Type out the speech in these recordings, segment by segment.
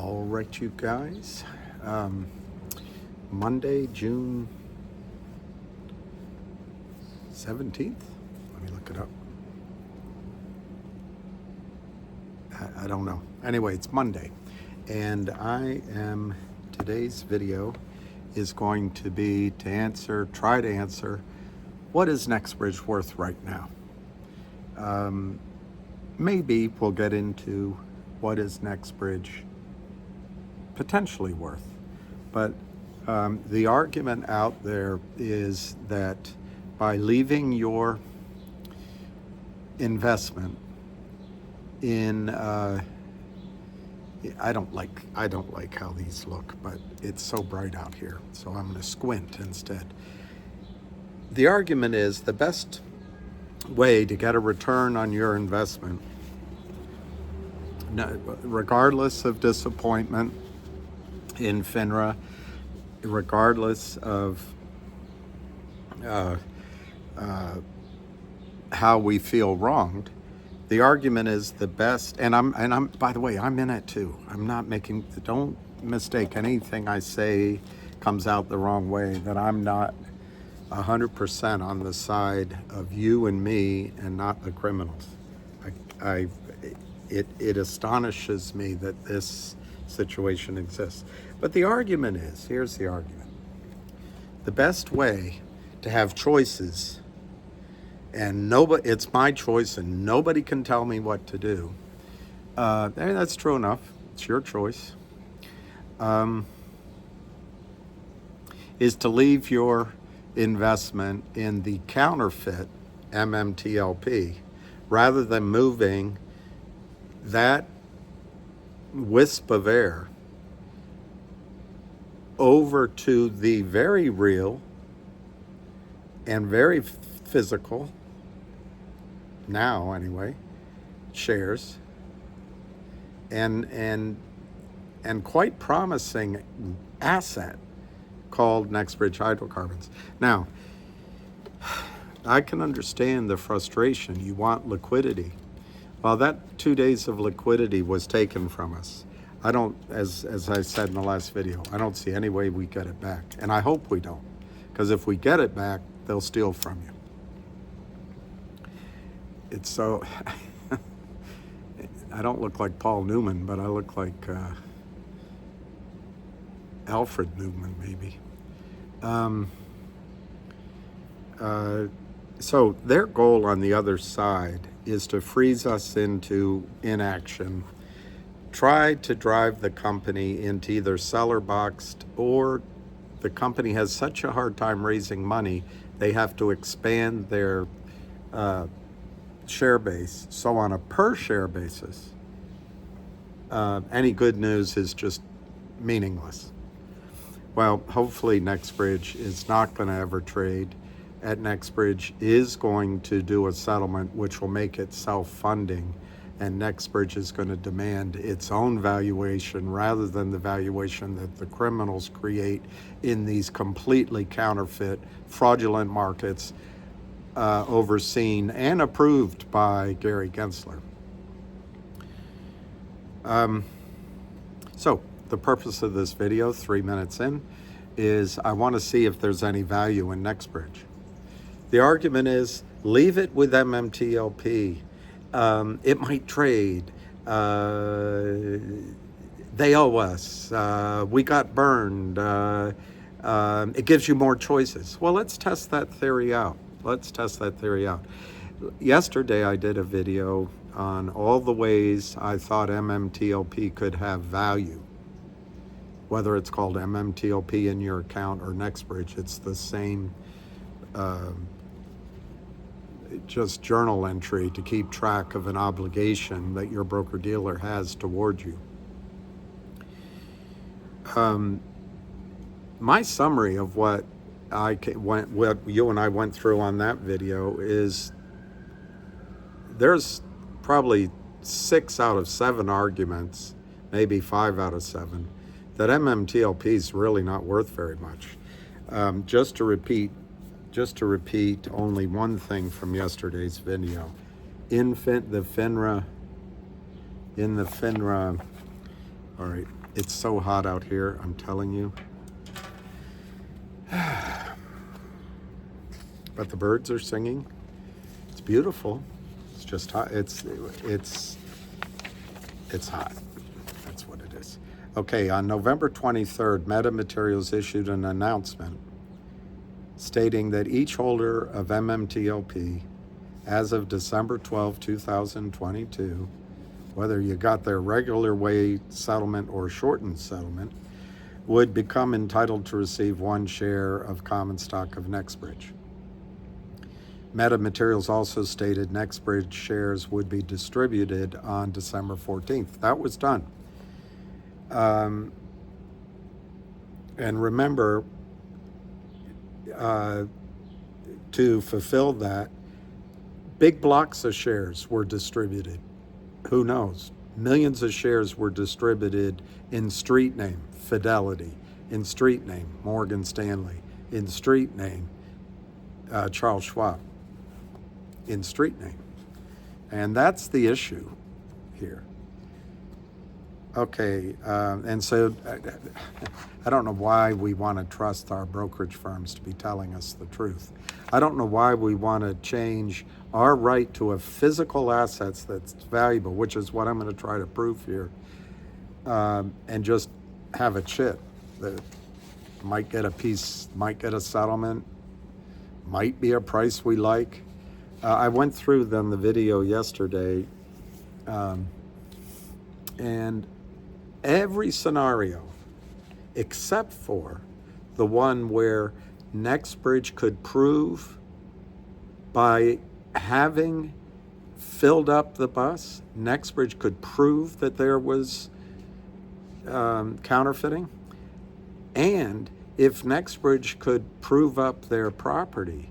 All right, you guys. Monday, June 17th. Let me look it up. I don't know. Anyway, it's Monday. And today's video is going to be to try to answer, what is Next Bridge worth right now? Maybe we'll get into what is Next Bridge potentially worth. But the argument out there is that by leaving your investment in, I don't like how these look, but it's so bright out here, so I'm going to squint instead. The argument is the best way to get a return on your investment, regardless of disappointment in FINRA, regardless of how we feel wronged, the argument is the best, and I'm by the way, I'm in it too. I'm not making, don't mistake anything I say comes out the wrong way, that I'm not 100% on the side of you and me and not the criminals. It astonishes me that this situation exists. But the argument is, here's the argument. The best way to have choices, and it's my choice and nobody can tell me what to do. That's true enough. It's your choice. Is to leave your investment in the counterfeit MMTLP rather than moving that wisp of air over to the very real and very physical, now anyway, shares and quite promising asset called Next Bridge Hydrocarbons. Now, I can understand the frustration. You want liquidity. Well, that 2 days of liquidity was taken from us. I don't, as I said in the last video, I don't see any way we get it back. And I hope we don't, because if we get it back, they'll steal from you. It's so, I don't look like Paul Newman, but I look like Alfred Newman, maybe. So their goal on the other side is to freeze us into inaction, try to drive the company into either seller boxed, or the company has such a hard time raising money, they have to expand their share base. So on a per share basis, any good news is just meaningless. Well, hopefully Next Bridge is not going to ever trade. Next Bridge is going to do a settlement which will make it self-funding, and Next Bridge is going to demand its own valuation rather than the valuation that the criminals create in these completely counterfeit, fraudulent markets overseen and approved by Gary Gensler. So the purpose of this video, 3 minutes in, is I want to see if there's any value in Next Bridge. The argument is, leave it with MMTLP. It might trade. They owe us. We got burned. It gives you more choices. Well, let's test that theory out. Yesterday, I did a video on all the ways I thought MMTLP could have value. Whether it's called MMTLP in your account or Next Bridge, it's the same just journal entry to keep track of an obligation that your broker-dealer has toward you. My summary of what you and I went through on that video is there's probably 6 out of 7 arguments, maybe 5 out of 7, that MMTLP is really not worth very much. Just to repeat only one thing from yesterday's video. In the FINRA, all right, It's so hot out here, I'm telling you. But the birds are singing. It's beautiful. It's just hot. It's hot. That's what it is. Okay, on November 23rd, Meta Materials issued an announcement stating that each holder of MMTLP as of December 12, 2022, whether you got their regular way settlement or shortened settlement, would become entitled to receive 1 share of common stock of NextBridge. Meta Materials also stated NextBridge shares would be distributed on December 14th. That was done. And remember, to fulfill that, big blocks of shares were distributed. Who knows? Millions of shares were distributed in street name, Fidelity, in street name, Morgan Stanley, in street name, Charles Schwab, in street name. And that's the issue here. Okay, and so I don't know why we want to trust our brokerage firms to be telling us the truth. I don't know why we want to change our right to a physical assets that's valuable, which is what I'm going to try to prove here, and just have a chit that might get a piece, might get a settlement, might be a price we like. I went through them the video yesterday, and every scenario except for the one where NextBridge could prove by having filled up the bus, NextBridge could prove that there was counterfeiting. And if NextBridge could prove up their property,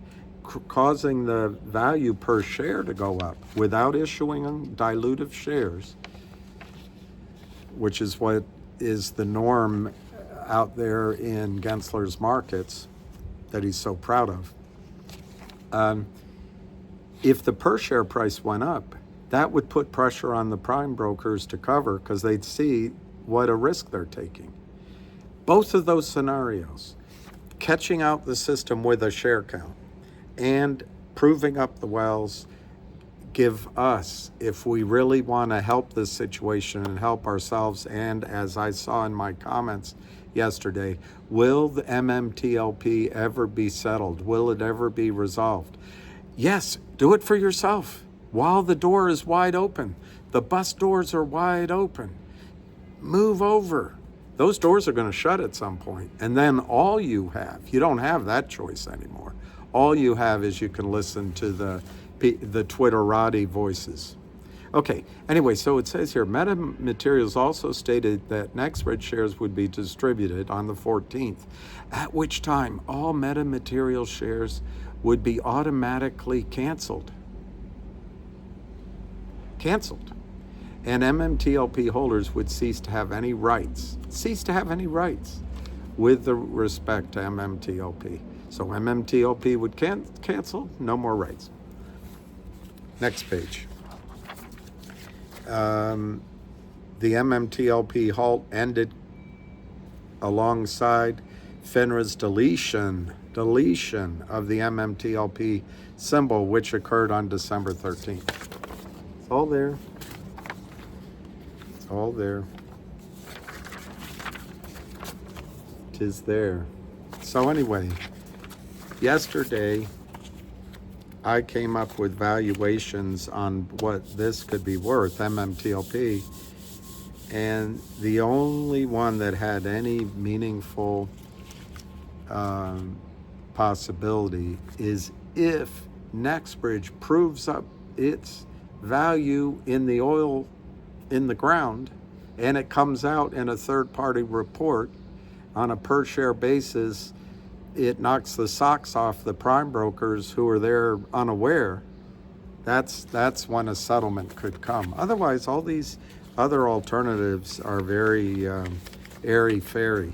causing the value per share to go up without issuing dilutive shares, which is what is the norm out there in Gensler's markets that he's so proud of. If the per share price went up, that would put pressure on the prime brokers to cover because they'd see what a risk they're taking. Both of those scenarios, catching out the system with a share count and proving up the wells, give us, if we really want to help this situation and help ourselves, and as I saw in my comments yesterday, will the MMTLP ever be settled? Will it ever be resolved? Yes, do it for yourself while the door is wide open. The bus doors are wide open. Move over. Those doors are going to shut at some point. And then all you have, you don't have that choice anymore. All you have is you can listen to the Twitterati voices. Okay, anyway, so it says here, Meta Materials also stated that NextBridge shares would be distributed on the 14th, at which time all Meta Materials shares would be automatically canceled. And MMTLP holders would cease to have any rights with respect to MMTLP. So MMTLP would cancel, no more rights. Next page. The MMTLP halt ended alongside FINRA's deletion of the MMTLP symbol, which occurred on December 13th. It's all there. It's all there. 'Tis there. So anyway, yesterday I came up with valuations on what this could be worth, MMTLP, and the only one that had any meaningful possibility is if NextBridge proves up its value in the oil in the ground and it comes out in a third-party report on a per-share basis, it knocks the socks off the prime brokers who are there unaware. That's when a settlement could come. Otherwise, all these other alternatives are very airy-fairy.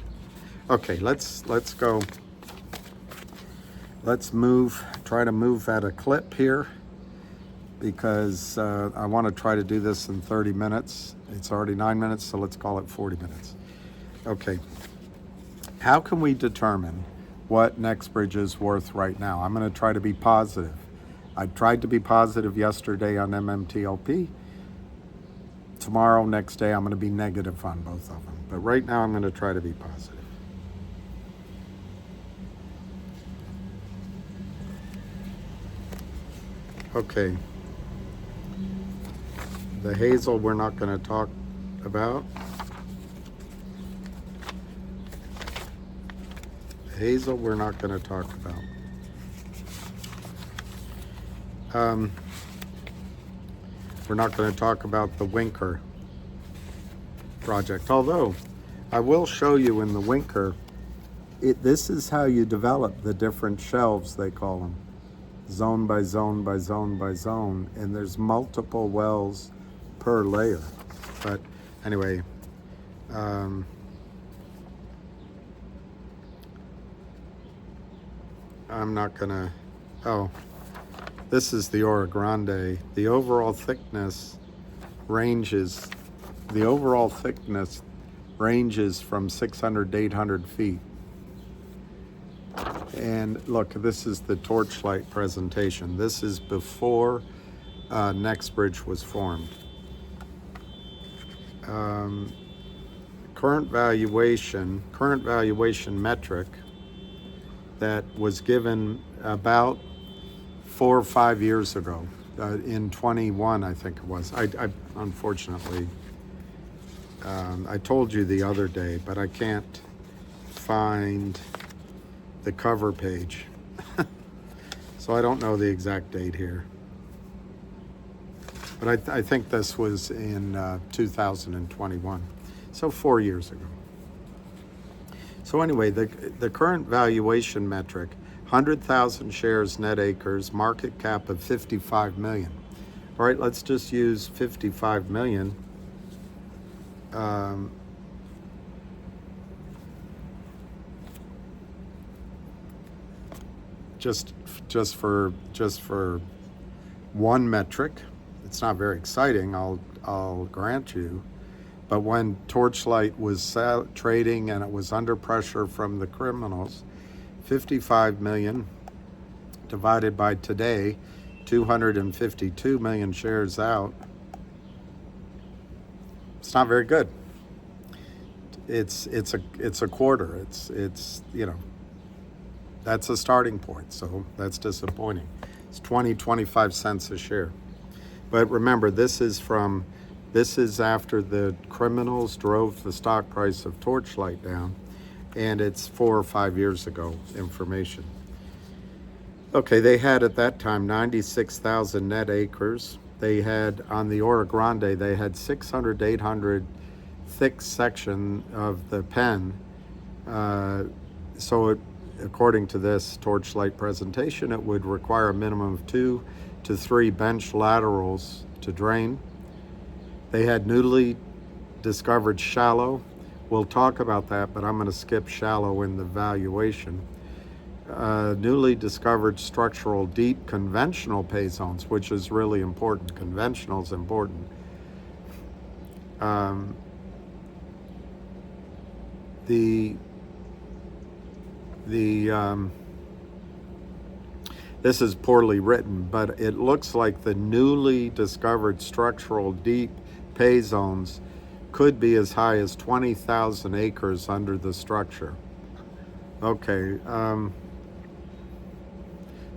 Okay, let's go. Let's try to move at a clip here because I want to try to do this in 30 minutes. It's already 9 minutes, so let's call it 40 minutes. Okay, how can we determine what NextBridge is worth right now? I'm going to try to be positive. I tried to be positive yesterday on MMTLP. Tomorrow, next day, I'm going to be negative on both of them. But right now, I'm going to try to be positive. Okay. The hazel we're not going to talk about. Hazel we're not going to talk about. We're not going to talk about the Winker project. Although, I will show you in the Winker, this is how you develop the different shelves, they call them. Zone by zone by zone by zone. And there's multiple wells per layer. But anyway, I'm not going to... Oh. This is the Oro Grande. The overall thickness ranges from 600 to 800 feet. And look, this is the torchlight presentation. This is before NextBridge was formed. Current valuation metric that was given about 4 or 5 years ago, in 21, I think it was. I unfortunately, I told you the other day, but I can't find the cover page. So I don't know the exact date here. But I think this was in 2021, so 4 years ago. So anyway, the current valuation metric, 100,000 shares, net acres, market cap of 55 million. All right, let's just use 55 million. Just for one metric. It's not very exciting, I'll grant you. But when Torchlight was trading and it was under pressure from the criminals, 55 million divided by today, 252 million shares out. It's not very good. It's a quarter. It's you know, that's a starting point. So that's disappointing. It's 25 cents a share. But remember, this is after the criminals drove the stock price of Torchlight down, and it's 4 or 5 years ago information. Okay, they had at that time 96,000 net acres. They had, on the Oro Grande, they had 600 to 800 thick section of the pen. So according to this Torchlight presentation, it would require a minimum of 2 to 3 bench laterals to drain. They had newly discovered shallow. We'll talk about that, but I'm going to skip shallow in the valuation. Newly discovered structural deep conventional pay zones, which is really important. Conventional is important. This is poorly written, but it looks like the newly discovered structural deep pay zones could be as high as 20,000 acres under the structure. Okay.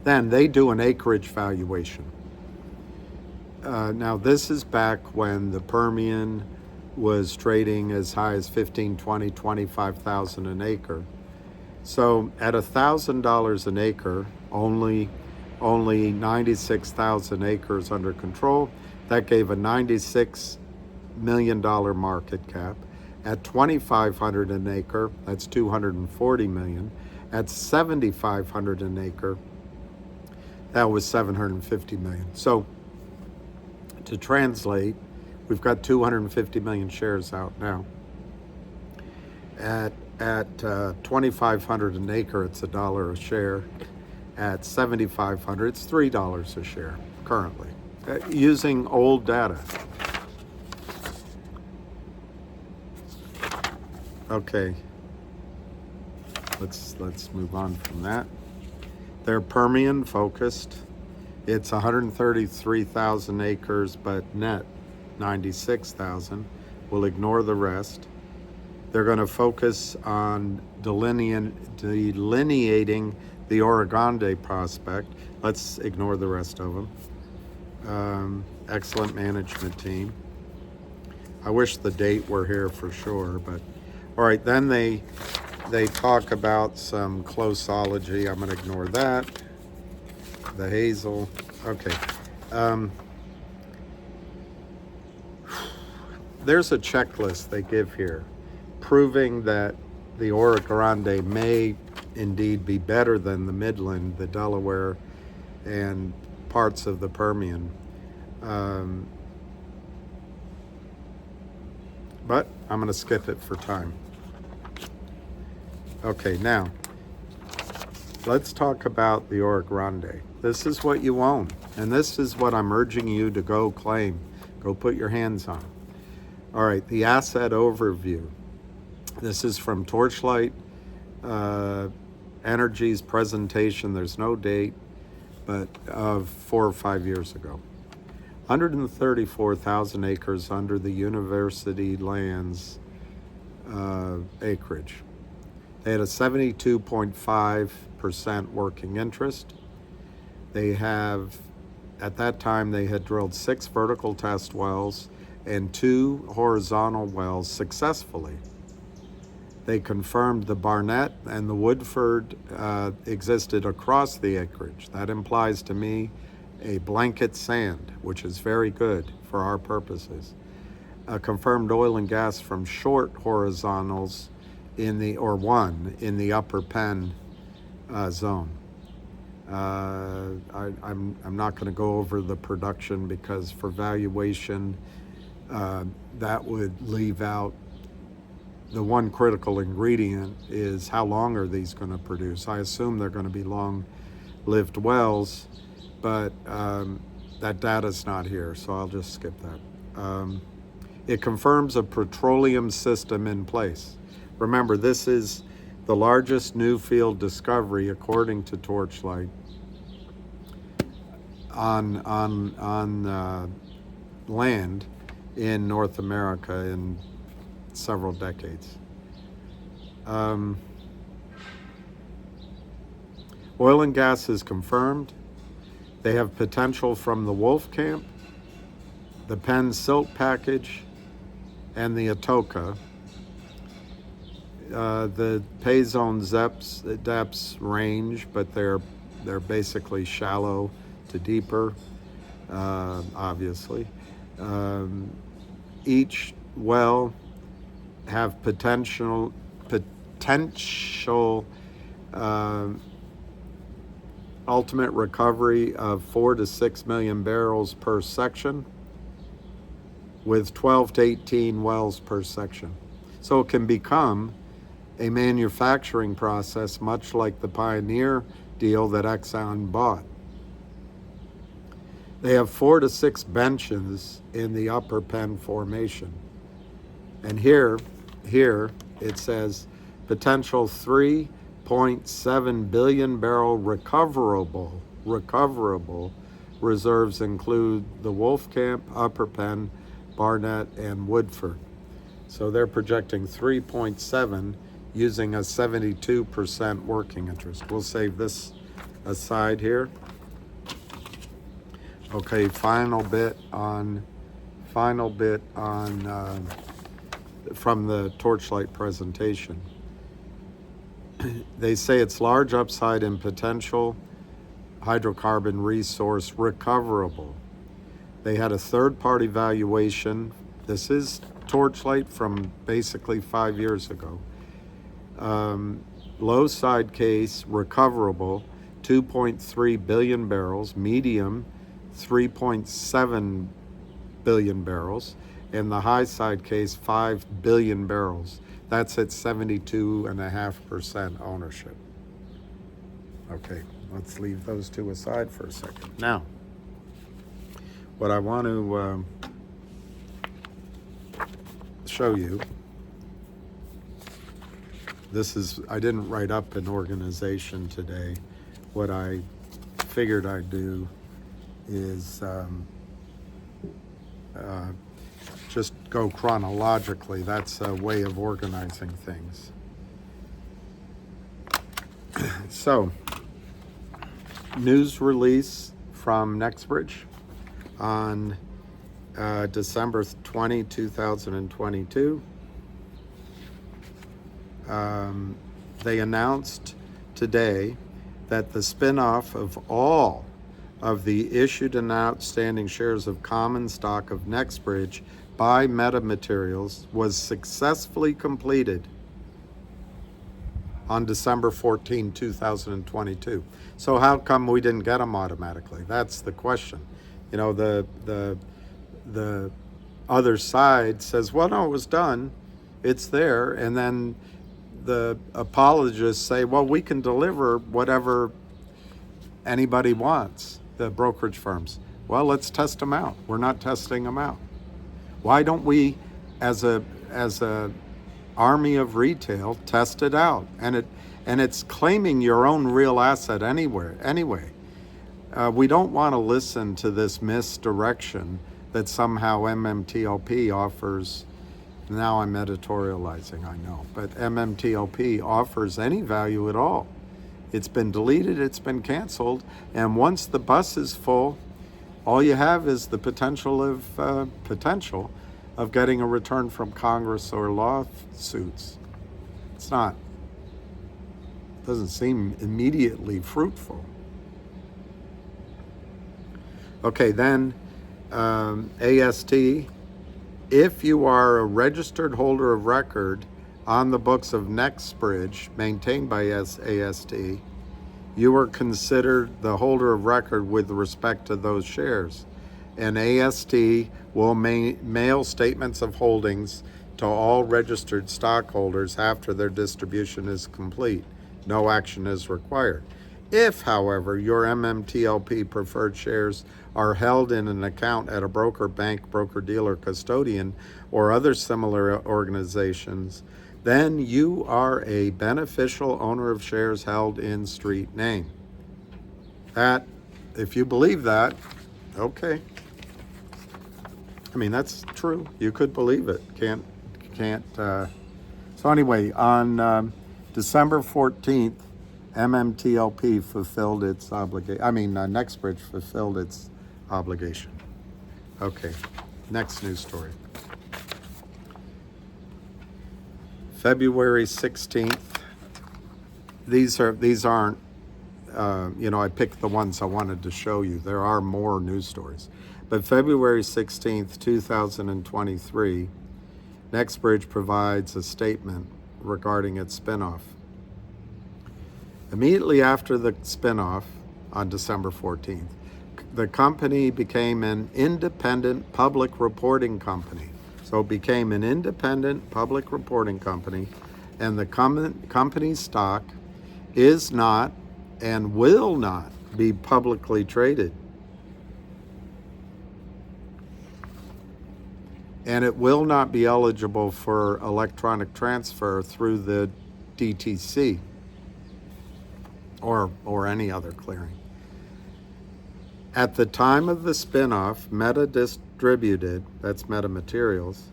Then they do an acreage valuation. Now this is back when the Permian was trading as high as 15, 20, 25,000 an acre. So at $1,000 an acre, only 96,000 acres under control. That gave a $96 million market cap. At 2,500 an acre, that's 240 million. At 7,500 an acre, that was 750 million. So to translate, we've got 250 million shares out now. At 2,500 an acre, it's $1 a share. At 7,500, it's $3 a share currently, using old data. Okay, let's move on from that. They're Permian focused. It's 133,000 acres, but net 96,000. We'll ignore the rest. They're going to focus on delineating the Oregonde prospect. Let's ignore the rest of them. Excellent management team. I wish the date were here for sure, but all right. Then they talk about some closology. I'm going to ignore that. The hazel. Okay. There's a checklist they give here, proving that the Oro Grande may indeed be better than the Midland, the Delaware, and parts of the Permian. But I'm going to skip it for time. Okay, now, let's talk about the Oro Grande. This is what you own, and this is what I'm urging you to go claim. Go put your hands on. All right, the asset overview. This is from Torchlight Energy's presentation. There's no date, but of 4 or 5 years ago. 134,000 acres under the university lands acreage. They had a 72.5% working interest. They have, at that time, they had drilled 6 vertical test wells and 2 horizontal wells successfully. They confirmed the Barnett and the Woodford existed across the acreage. That implies to me a blanket sand, which is very good for our purposes. Confirmed oil and gas from short horizontals one in the upper Penn zone. I'm not going to go over the production because for valuation, that would leave out the one critical ingredient is how long are these going to produce. I assume they're going to be long-lived wells, but that data's not here, so I'll just skip that. It confirms a petroleum system in place. Remember, this is the largest new field discovery, according to Torchlight, on land in North America in several decades. Oil and gas is confirmed. They have potential from the Wolfcamp, the Penn Silt package, and the Atoka. The pay zone depths range, but they're basically shallow to deeper, obviously. Each well have potential ultimate recovery of 4 to 6 million barrels per section, with 12 to 18 wells per section. So it can become a manufacturing process, much like the Pioneer deal that Exxon bought. They have 4 to 6 benches in the upper Penn formation. And here it says potential 3.7 billion barrel recoverable reserves include the Wolfcamp, Upper Penn, Barnett, and Woodford. So they're projecting 3.7 using a 72% working interest. We'll save this aside here. Okay, final bit on from the Torchlight presentation. They say it's large upside in potential hydrocarbon resource recoverable. They had a third-party valuation. This is Torchlight from basically 5 years ago. Low side case recoverable, 2.3 billion barrels. Medium, 3.7 billion barrels. And the high side case, 5 billion barrels. That's at 72.5% ownership. Okay, let's leave those two aside for a second. Now, what I want to show you I didn't write up an organization today. What I figured I'd do is just go chronologically. That's a way of organizing things. So, news release from Next Bridge on December 20, 2022. They announced today that the spinoff of all of the issued and outstanding shares of common stock of Next Bridge by Metamaterials was successfully completed on December 14, 2022. So how come we didn't get them automatically? That's the question. You know, the other side says, well, no, it was done. It's there. And then the apologists say, well, we can deliver whatever anybody wants, the brokerage firms. Well, let's test them out. We're not testing them out. Why don't we, as a army of retail, test it out? And it's claiming your own real asset anyway. We don't want to listen to this misdirection that somehow MMTLP offers. Now I'm editorializing, I know, but MMTLP offers any value at all. It's been deleted, it's been canceled, and once the bus is full, all you have is the potential of getting a return from Congress or lawsuits. It doesn't seem immediately fruitful. Okay, then AST. If you are a registered holder of record on the books of Next Bridge, maintained by AST, you are considered the holder of record with respect to those shares. And AST will mail statements of holdings to all registered stockholders after their distribution is complete. No action is required. If, however, your MMTLP preferred shares are held in an account at a broker, bank, broker-dealer, custodian, or other similar organizations, then you are a beneficial owner of shares held in street name. That, if you believe that, okay. I mean, that's true. You could believe it. Can't. So anyway, on December 14th, MMTLP fulfilled its obligation. Next Bridge fulfilled its obligation. Okay, next news story. February 16th. These aren't. I picked the ones I wanted to show you. There are more news stories, but February 16th, 2023, Next Bridge provides a statement regarding its spinoff. Immediately after the spinoff on December 14th, the company became an independent public reporting company. So it became an independent public reporting company, and the company's stock is not and will not be publicly traded. And it will not be eligible for electronic transfer through the DTC. Or any other clearing. At the time of the spinoff, Meta distributed, that's Metamaterials,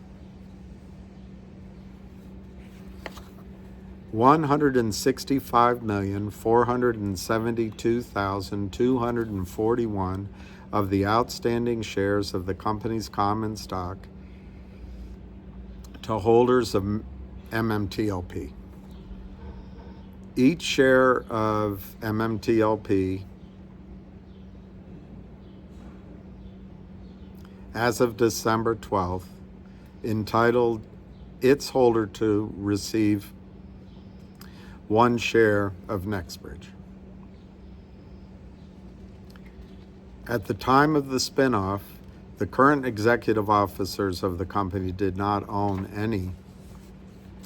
165,472,241 of the outstanding shares of the company's common stock to holders of MMTLP. Each share of MMTLP as of December 12th entitled its holder to receive one share of Next Bridge. At the time of the spinoff, the current executive officers of the company did not own any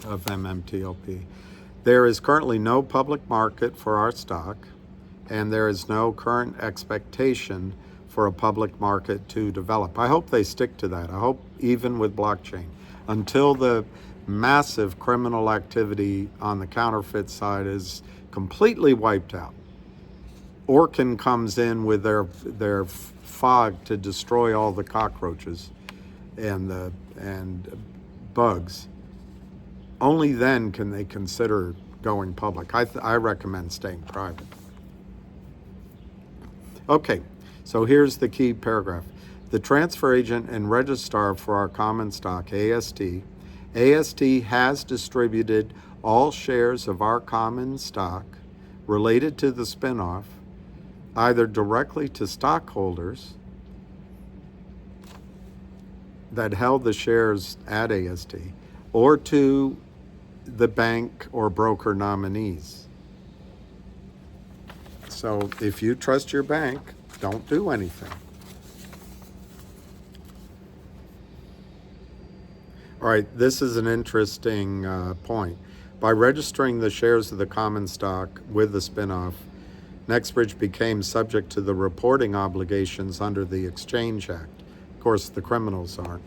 of MMTLP. There is currently no public market for our stock, and there is no current expectation for a public market to develop. I hope they stick to that. I hope even with blockchain, until the massive criminal activity on the counterfeit side is completely wiped out. Orkin comes in with their fog to destroy all the cockroaches and bugs. Only then can they consider going public. I recommend staying private. Okay, so here's the key paragraph. The transfer agent and registrar for our common stock, AST has distributed all shares of our common stock related to the spinoff either directly to stockholders that held the shares at AST or to the bank or broker nominees. So if you trust your bank, don't do anything. All right, this is an interesting point. By registering the shares of the common stock with the spinoff, NextBridge became subject to the reporting obligations under the Exchange Act. Of course, the criminals aren't.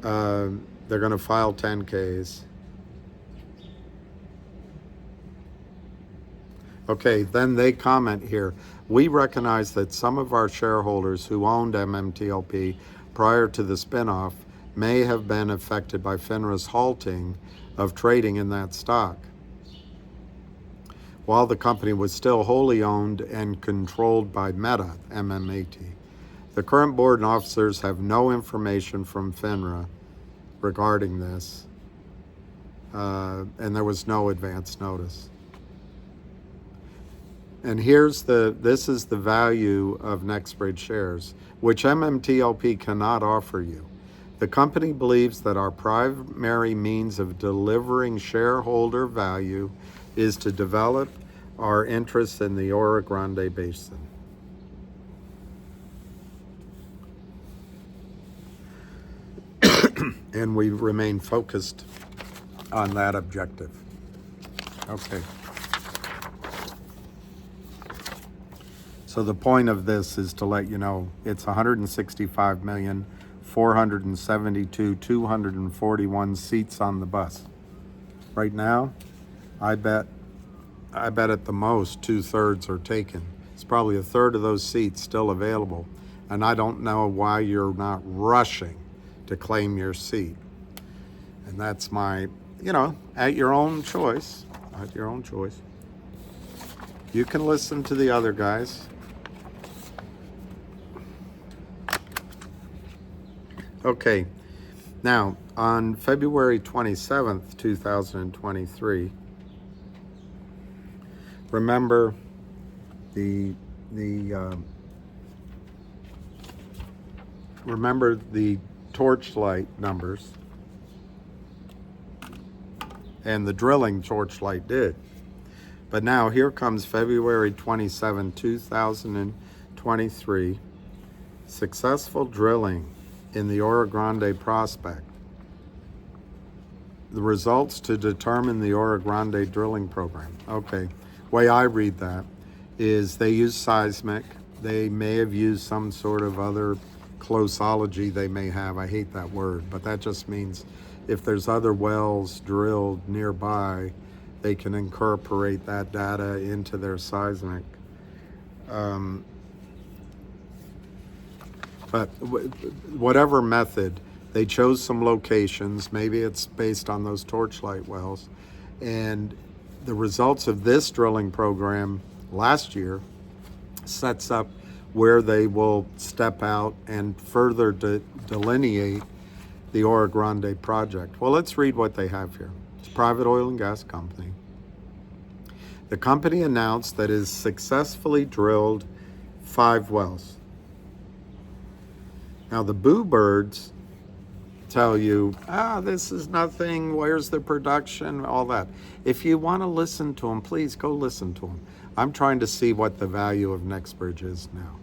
They're going to file 10-Ks. Okay, then they comment here. We recognize that some of our shareholders who owned MMTLP prior to the spinoff may have been affected by FINRA's halting of trading in that stock, while the company was still wholly owned and controlled by Meta, MMAT. The current board and officers have no information from FINRA regarding this, and there was no advance notice. And this is the value of NextBridge shares, which MMTLP cannot offer you. The company believes that our primary means of delivering shareholder value is to develop our interests in the Oro Grande Basin. And we remain focused on that objective. Okay. So the point of this is to let you know it's 165,472,241 seats on the bus. Right now, I bet at the most 2/3 are taken. It's probably 1/3 of those seats still available. And I don't know why you're not rushing to claim your seat. And that's my, at your own choice. At your own choice. You can listen to the other guys. Okay, now on February 27th, 2023, remember the torchlight numbers and the drilling torchlight did. But now here comes February 27, 2023, successful drilling in the Oro Grande prospect. The results to determine the Oro Grande drilling program. Okay, way I read that is they use seismic. They may have used some sort of other closology they may have. I hate that word, but that just means if there's other wells drilled nearby, they can incorporate that data into their seismic. But whatever method, they chose some locations. Maybe it's based on those torchlight wells. And the results of this drilling program last year sets up where they will step out and further delineate the Oro Grande project. Well, let's read what they have here. It's a private oil and gas company. The company announced that it has successfully drilled 5 wells. Now, the boo birds tell you, this is nothing, where's the production, all that. If you want to listen to them, please go listen to them. I'm trying to see what the value of NextBridge is now.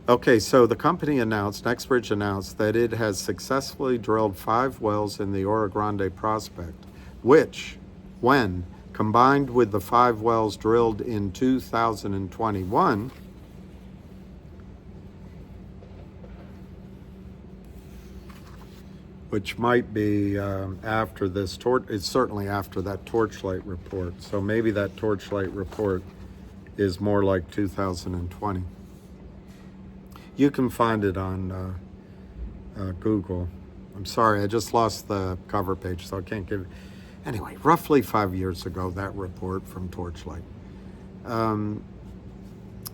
Okay, so the company NextBridge announced that it has successfully drilled 5 wells in the Oro Grande prospect, which, when combined with the 5 wells drilled in 2021, which might be after this it's certainly after that Torchlight report. So maybe that Torchlight report is more like 2020. You can find it on Google. I'm sorry, I just lost the cover page, so I can't give it. Anyway, roughly 5 years ago, that report from Torchlight.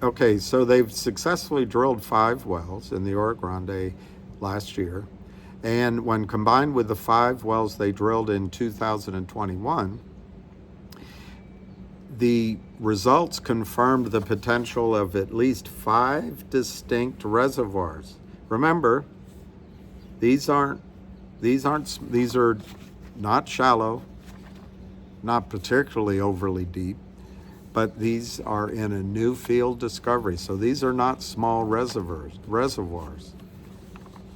Okay, so they've successfully drilled 5 wells in the Oro Grande last year. And when combined with the 5 wells they drilled in 2021, the results confirmed the potential of at least 5 distinct reservoirs. Remember, these are not shallow, not particularly overly deep, but these are in a new field discovery. So these are not small reservoirs.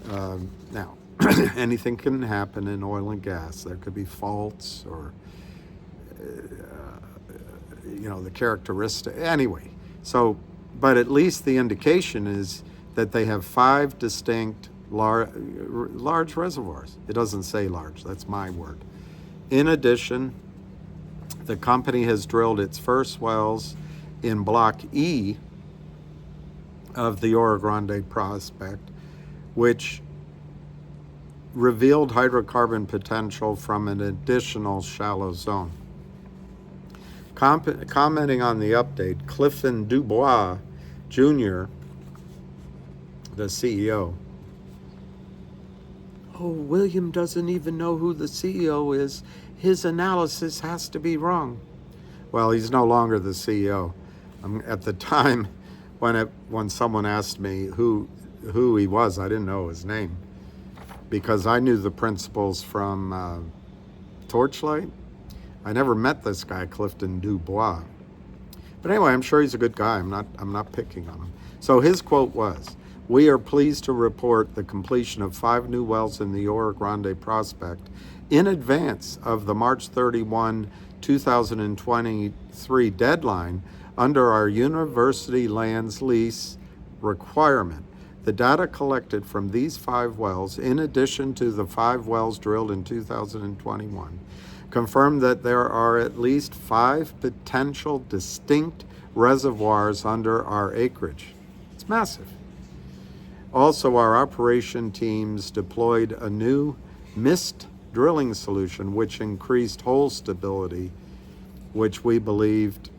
Now, anything can happen in oil and gas. There could be faults or, the characteristic. Anyway, so, but at least the indication is that they have 5 distinct large reservoirs. It doesn't say large, that's my word. In addition, the company has drilled its first wells in Block E of the Oro Grande prospect, which revealed hydrocarbon potential from an additional shallow zone. Commenting on the update, Clifton Dubois Jr., the CEO, William doesn't even know who the CEO is. His analysis has to be wrong. Well, he's no longer the CEO. At the time when someone asked me who he was, I didn't know his name because I knew the principals from Torchlight. I never met this guy, Clifton Dubois. But anyway, I'm sure he's a good guy. I'm not picking on him. So his quote was, "We are pleased to report the completion of 5 new wells in the Oro Grande prospect in advance of the March 31, 2023 deadline under our university lands lease requirement. The data collected from these 5 wells, in addition to the 5 wells drilled in 2021, confirm that there are at least 5 potential distinct reservoirs under our acreage." It's massive. Also, our operation teams deployed a new mist drilling solution which increased hole stability, which we believed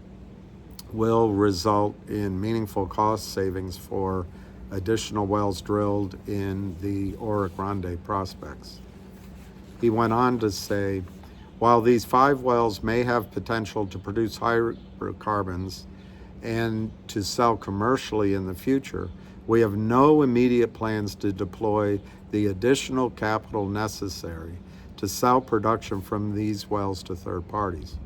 will result in meaningful cost savings for additional wells drilled in the Oro Grande prospects. He went on to say, while these 5 wells may have potential to produce hydrocarbons and to sell commercially in the future, we have no immediate plans to deploy the additional capital necessary to sell production from these wells to third parties.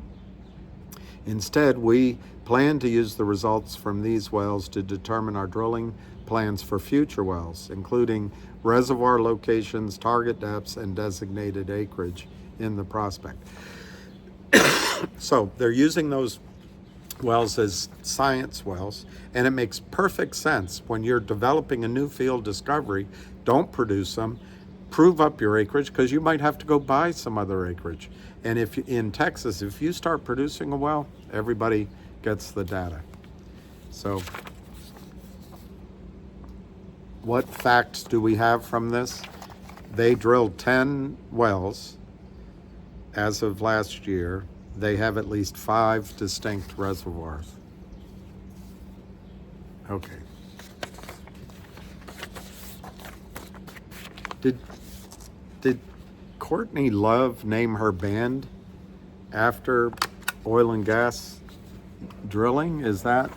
Instead, we plan to use the results from these wells to determine our drilling plans for future wells, including reservoir locations, target depths, and designated acreage in the prospect. So they're using those wells as science wells, and it makes perfect sense when you're developing a new field discovery. Don't produce them, prove up your acreage, because you might have to go buy some other acreage. And if in Texas, if you start producing a well, everybody gets the data. So what facts do we have from this? They drilled 10 wells as of last year. They have at least 5 distinct reservoirs. Okay. Did Courtney Love name her band after oil and gas drilling? Is that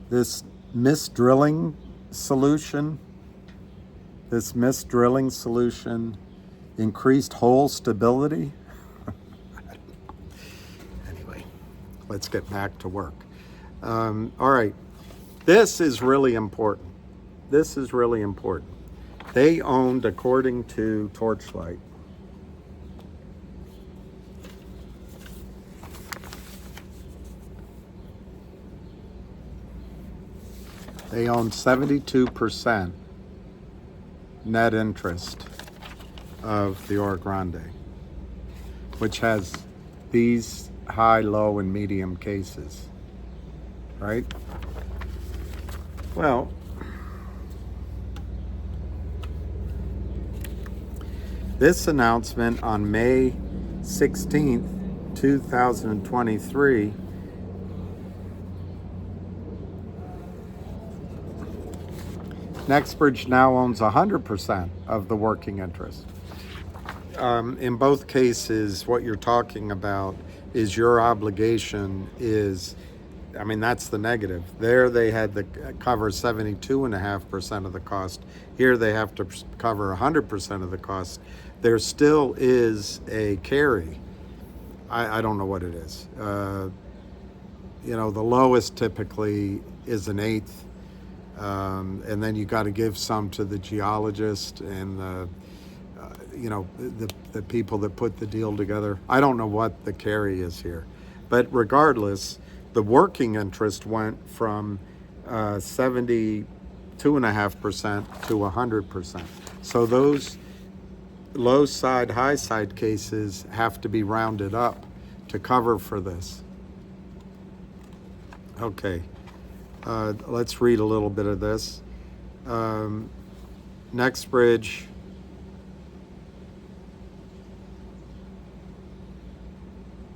this mist drilling solution increased hole stability? Anyway, let's get back to work. All right, this is really important. They owned, according to Torchlight, They own 72% net interest of the Oro Grande, which has these high, low, and medium cases, right? Well, this announcement on May 16th, 2023, Next Bridge now owns 100% of the working interest. In both cases, what you're talking about is your obligation is, I mean, that's the negative. There they had to cover 72.5% of the cost. Here they have to cover 100% of the cost. There still is a carry. I don't know what it is. The lowest typically is an eighth. And then you got to give some to the geologist and the people that put the deal together. I don't know what the carry is here, but regardless, the working interest went from 72.5% to 100%. So those low side, high side cases have to be rounded up to cover for this. Okay. Let's read a little bit of this. Next Bridge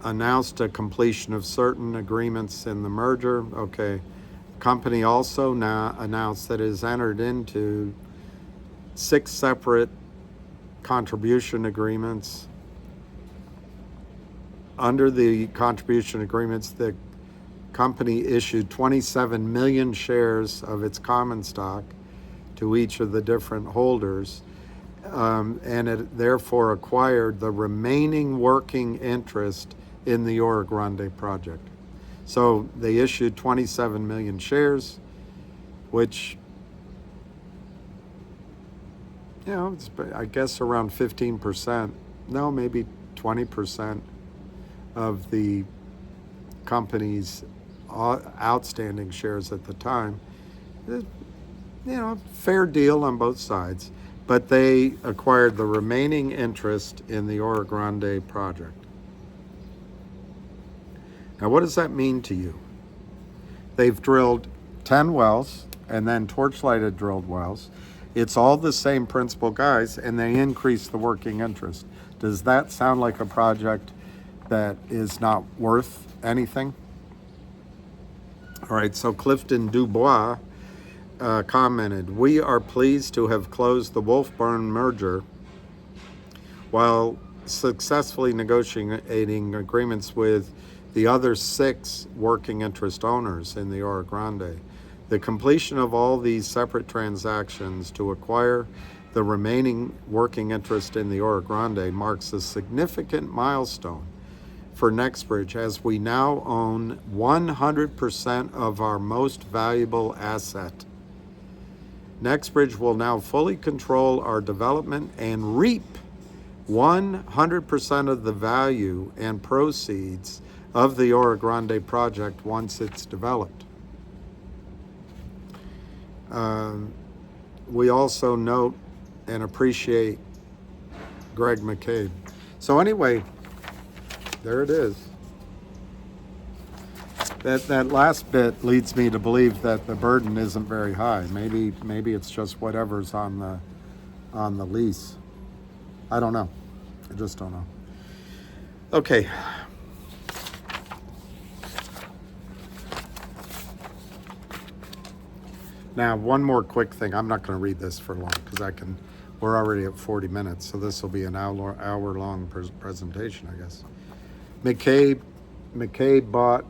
announced a completion of certain agreements in the merger. Okay. Company also now announced that it has entered into 6 separate contribution agreements. Under the contribution agreements, the company issued 27 million shares of its common stock to each of the different holders, and it therefore acquired the remaining working interest in the Oro Grande project. So they issued 27 million shares, which, it's, I guess, around 15%, no, maybe 20% of the company's outstanding shares at the time. Fair deal on both sides, but they acquired the remaining interest in the Oro Grande project. Now, what does that mean to you? They've drilled 10 wells and then torchlighted drilled wells. It's all the same principal guys, and they increased the working interest. Does that sound like a project that is not worth anything? All right, so Clifton Dubois commented, "We are pleased to have closed the Wolfburn merger while successfully negotiating agreements with the other 6 working interest owners in the Oro Grande. The completion of all these separate transactions to acquire the remaining working interest in the Oro Grande marks a significant milestone for Next Bridge, as we now own 100% of our most valuable asset. Next Bridge will now fully control our development and reap 100% of the value and proceeds of the Oro Grande project once it's developed." We also note and appreciate Greg McCabe. So anyway, there it is. That last bit leads me to believe that the burden isn't very high. Maybe it's just whatever's on the lease. I don't know. I just don't know. Okay. Now, one more quick thing. I'm not going to read this for long because we're already at 40 minutes, so this will be an hour-long presentation, I guess. McCabe bought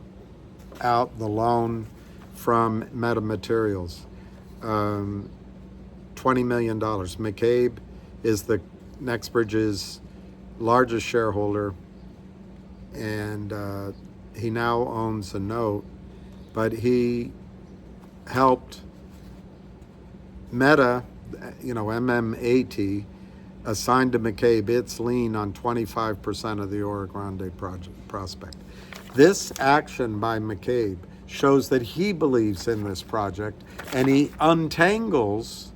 out the loan from Meta Materials, $20 million. McCabe is the Next Bridge's largest shareholder, and he now owns a note, but he helped Meta, MMAT, assigned to McCabe its lien on 25% of the Oro Grande project prospect. This action by McCabe shows that he believes in this project, and he untangles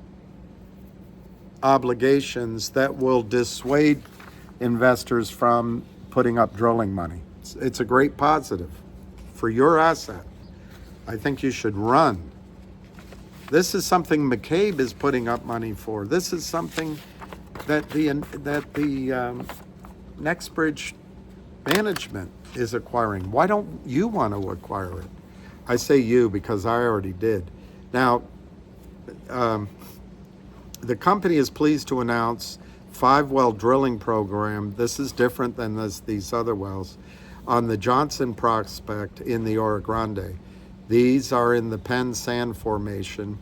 obligations that will dissuade investors from putting up drilling money. It's a great positive for your asset. I think you should run. This is something McCabe is putting up money for. This is something that the Next Bridge management is acquiring. Why don't you want to acquire it? I say you because I already did. Now, the company is pleased to announce 5-well drilling program. This is different than these other wells on the Johnson prospect in the Oro Grande. These are in the Penn Sand Formation,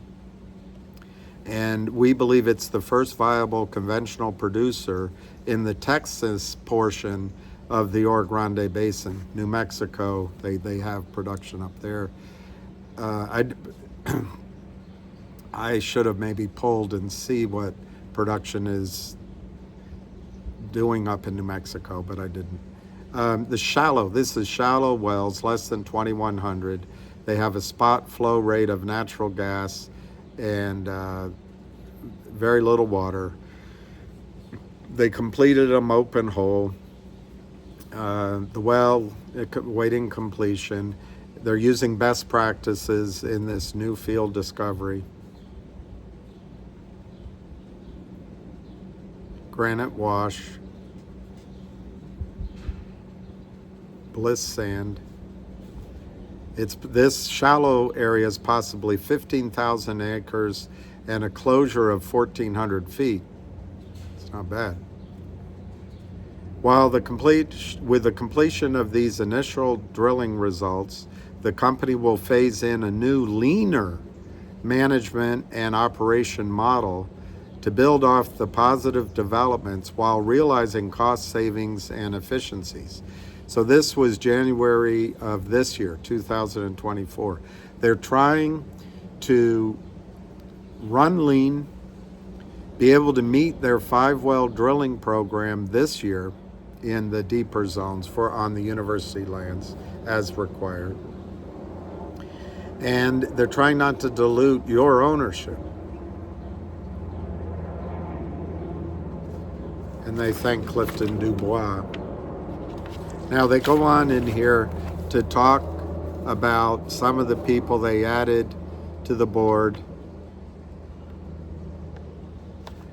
and we believe it's the first viable conventional producer in the Texas portion of the Oro Grande Basin. New Mexico, they have production up there. I should have maybe pulled and see what production is doing up in New Mexico, but I didn't. This is shallow wells, less than 2,100. They have a spot flow rate of natural gas and very little water. They completed them open hole. The well waiting completion. They're using best practices in this new field discovery. Granite wash, bliss sand. This shallow area is possibly 15,000 acres and a closure of 1,400 feet. It's not bad. With the completion of these initial drilling results, the company will phase in a new, leaner management and operation model to build off the positive developments while realizing cost savings and efficiencies. So this was January of this year, 2024. They're trying to run lean, be able to meet their 5-well drilling program this year in the deeper zones on the university lands as required. And they're trying not to dilute your ownership. And they thank Clifton Dubois. Now they go on in here to talk about some of the people they added to the board.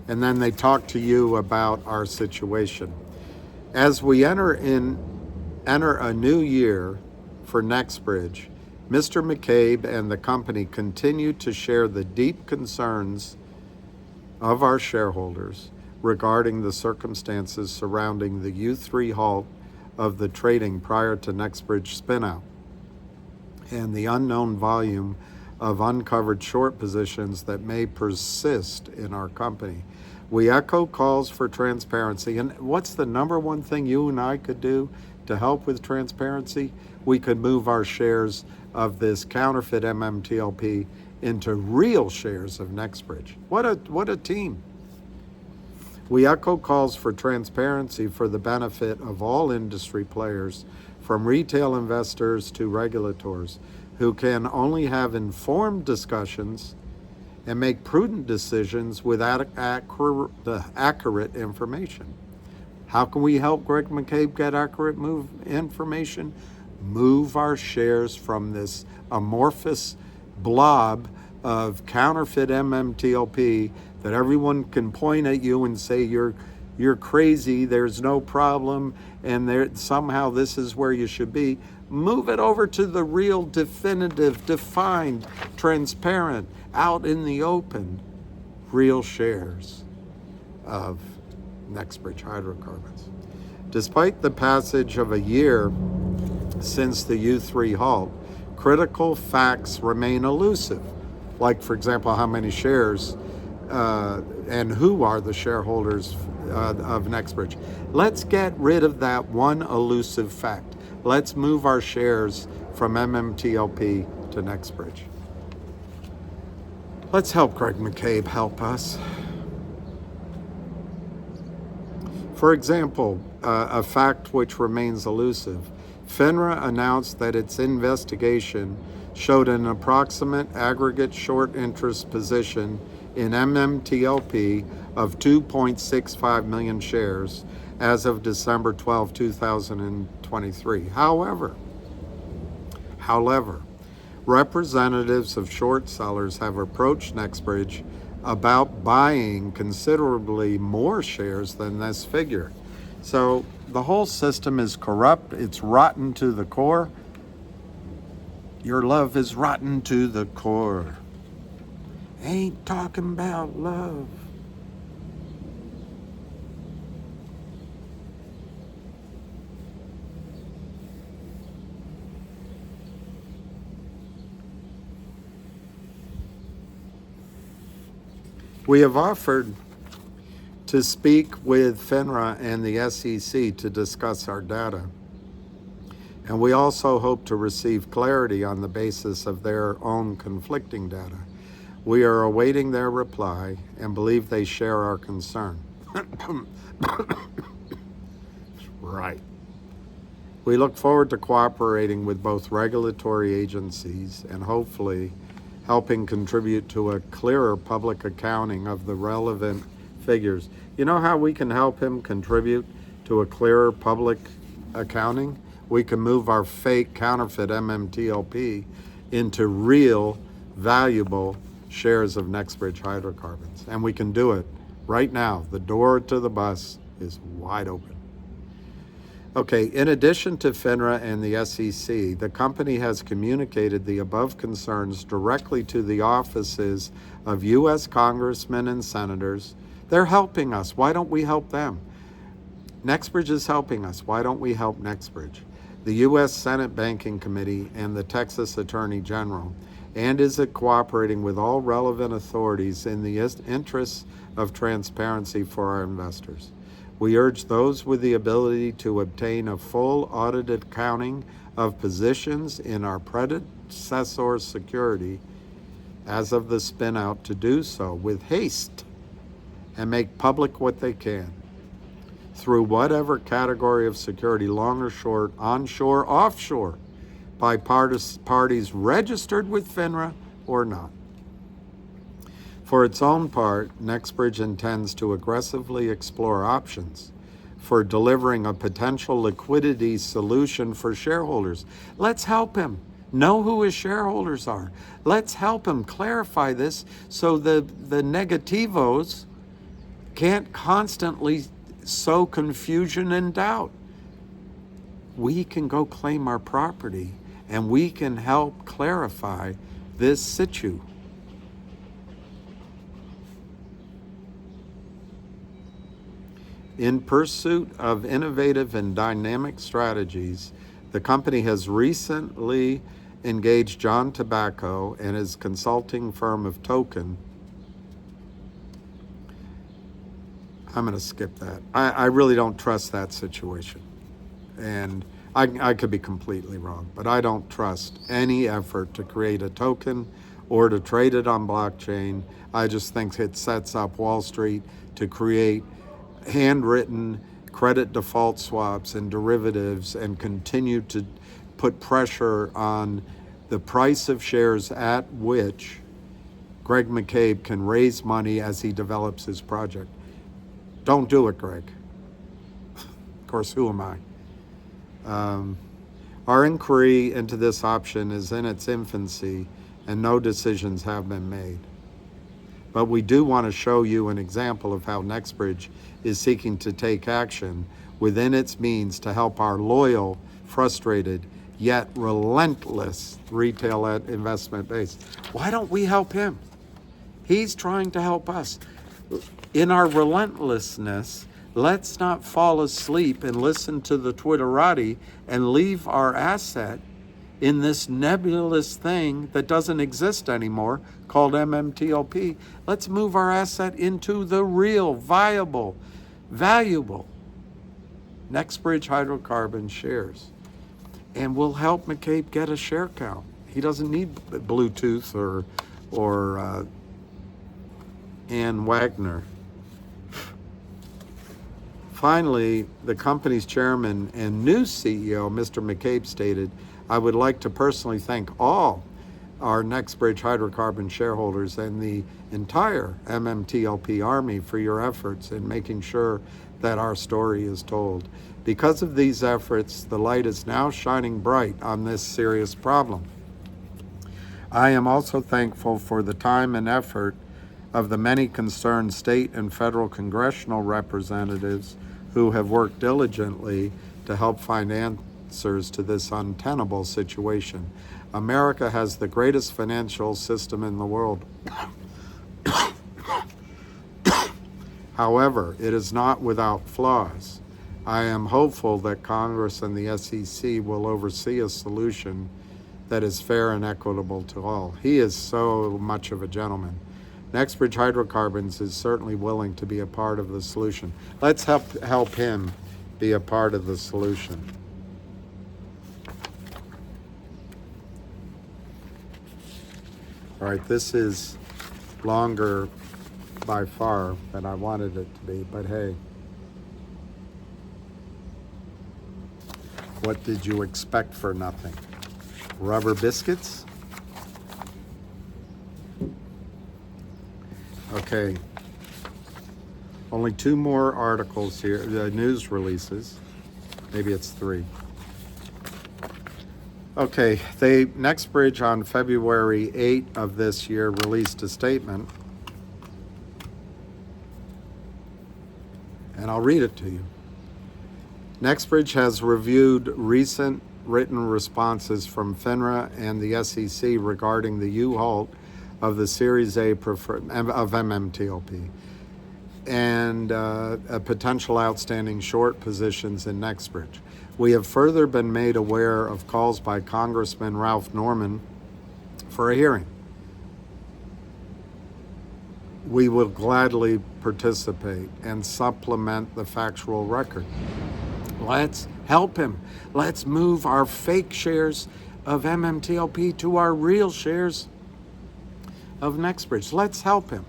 And then they talk to you about our situation. As we enter a new year for Next Bridge, Mr. McCabe and the company continue to share the deep concerns of our shareholders regarding the circumstances surrounding the U3 halt of the trading prior to Next Bridge spinout and the unknown volume of uncovered short positions that may persist in our company. We echo calls for transparency. And what's the number one thing you and I could do to help with transparency? We could move our shares of this counterfeit MMTLP into real shares of Next Bridge. What a team. We echo calls for transparency for the benefit of all industry players, from retail investors to regulators, who can only have informed discussions and make prudent decisions with accurate information. How can we help Greg McCabe get accurate information? Move our shares from this amorphous blob of counterfeit MMTLP that everyone can point at you and say you're crazy, there's no problem, and somehow this is where you should be. Move it over to the real, definitive, defined, transparent, out in the open, real shares of Next Bridge Hydrocarbons. Despite the passage of a year since the U3 halt, critical facts remain elusive. Like, for example, how many shares and who are the shareholders of Next Bridge. Let's get rid of that one elusive fact. Let's move our shares from MMTLP to Next Bridge. Let's help Greg McCabe help us. For example, a fact which remains elusive, FINRA announced that its investigation showed an approximate aggregate short interest position in MMTLP of 2.65 million shares as of December 12, 2023. However, representatives of short sellers have approached NextBridge about buying considerably more shares than this figure. So the whole system is corrupt. It's rotten to the core. Your love is rotten to the core. Ain't talking about love. We have offered to speak with FINRA and the SEC to discuss our data. And we also hope to receive clarity on the basis of their own conflicting data. We are awaiting their reply and believe they share our concern. Right. We look forward to cooperating with both regulatory agencies and hopefully helping contribute to a clearer public accounting of the relevant figures. You know how we can help him contribute to a clearer public accounting? We can move our fake counterfeit MMTLP into real, valuable shares of Next Bridge Hydrocarbons. And we can do it right now. The door to the bus is wide open. Okay, in addition to FINRA and the SEC, the company has communicated the above concerns directly to the offices of U.S. congressmen and senators. They're helping us. Why don't we help them? NextBridge is helping us. Why don't we help NextBridge? The U.S. Senate Banking Committee and the Texas Attorney General, and is it cooperating with all relevant authorities in the interests of transparency for our investors? We urge those with the ability to obtain a full audited accounting of positions in our predecessor security as of the spin-out to do so with haste and make public what they can through whatever category of security, long or short, onshore, offshore, by parties registered with FINRA or not. For its own part, NextBridge intends to aggressively explore options for delivering a potential liquidity solution for shareholders. Let's help him know who his shareholders are. Let's help him clarify this so the negativos can't constantly sow confusion and doubt. We can go claim our property and we can help clarify this situ. In pursuit of innovative and dynamic strategies, the company has recently engaged John Tobacco and his consulting firm of Token. I'm going to skip that. I really don't trust that situation. And I could be completely wrong, but I don't trust any effort to create a token or to trade it on blockchain. I just think it sets up Wall Street to create handwritten credit default swaps and derivatives and continue to put pressure on the price of shares at which Greg McCabe can raise money as he develops his project. Don't do it, Greg. Of course, who am I? Our inquiry into this option is in its infancy and no decisions have been made. But we do want to show you an example of how NextBridge is seeking to take action within its means to help our loyal, frustrated, yet relentless retail investment base. Why don't we help him? He's trying to help us. In our relentlessness, let's not fall asleep and listen to the Twitterati and leave our asset in this nebulous thing that doesn't exist anymore called MMTLP. Let's move our asset into the real, viable, valuable Next Bridge Hydrocarbon shares. And we'll help McCabe get a share count. He doesn't need Bluetooth or Ann Wagner. Finally, the company's chairman and new CEO, Mr. McCabe, stated, "I would like to personally thank all our Next Bridge Hydrocarbon shareholders and the entire MMTLP Army for your efforts in making sure that our story is told. Because of these efforts, the light is now shining bright on this serious problem. I am also thankful for the time and effort of the many concerned state and federal congressional representatives who have worked diligently to help find answers to this untenable situation. America has the greatest financial system in the world. However, it is not without flaws. I am hopeful that Congress and the SEC will oversee a solution that is fair and equitable to all." He is so much of a gentleman. Next Bridge Hydrocarbons is certainly willing to be a part of the solution. Let's help him be a part of the solution. All right, this is longer by far than I wanted it to be, but hey, what did you expect for nothing? Rubber biscuits? Okay, only two more articles here, news releases. Maybe it's three. Okay, Next Bridge on February 8 of this year released a statement, and I'll read it to you. Next Bridge has reviewed recent written responses from FINRA and the SEC regarding the U-Halt of the Series A of MMTLP and potential outstanding short positions in Next Bridge. We have further been made aware of calls by Congressman Ralph Norman for a hearing. We will gladly participate and supplement the factual record. Let's help him. Let's move our fake shares of MMTLP to our real shares of Next Bridge. Let's help him.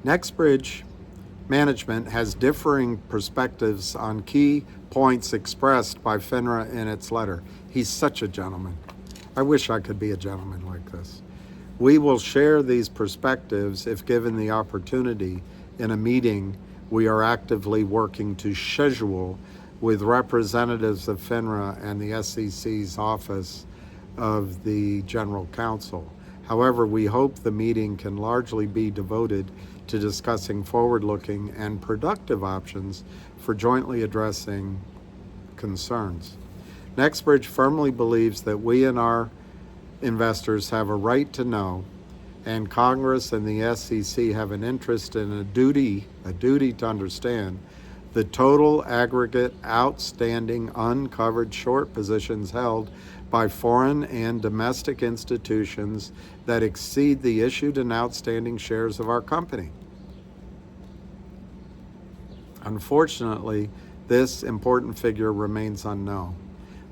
Next Bridge management has differing perspectives on key points expressed by FINRA in its letter. He's such a gentleman. I wish I could be a gentleman like this. We will share these perspectives if given the opportunity in a meeting we are actively working to schedule with representatives of FINRA and the SEC's Office of the General Counsel. However, we hope the meeting can largely be devoted to discussing forward-looking and productive options for jointly addressing concerns. Next Bridge firmly believes that we and our investors have a right to know, and Congress and the SEC have an interest in a duty to understand the total aggregate outstanding uncovered short positions held by foreign and domestic institutions that exceed the issued and outstanding shares of our company. Unfortunately, this important figure remains unknown.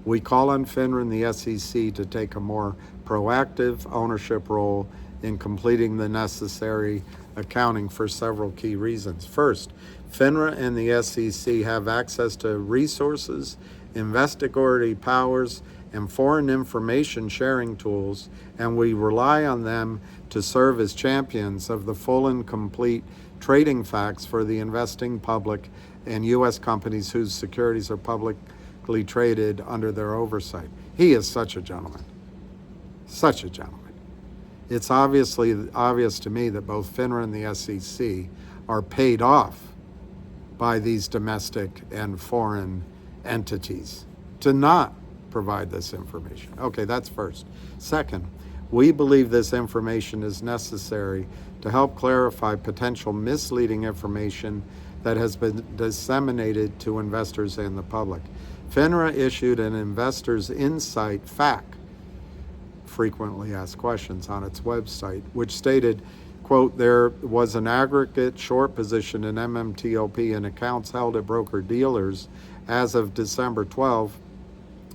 We call on FINRA and the SEC to take a more proactive ownership role in completing the necessary accounting for several key reasons. First, FINRA and the SEC have access to resources, investigatory powers, and foreign information sharing tools, and we rely on them to serve as champions of the full and complete trading facts for the investing public and U.S. companies whose securities are publicly traded under their oversight. He is such a gentleman. Such a gentleman. It's obvious to me that both FINRA and the SEC are paid off by these domestic and foreign entities to not provide this information. Okay, that's first. Second, we believe this information is necessary to help clarify potential misleading information that has been disseminated to investors and the public. FINRA issued an Investor's Insight FAQ, frequently asked questions, on its website, which stated, quote, there was an aggregate short position in MMTLP and accounts held at broker-dealers as of December 12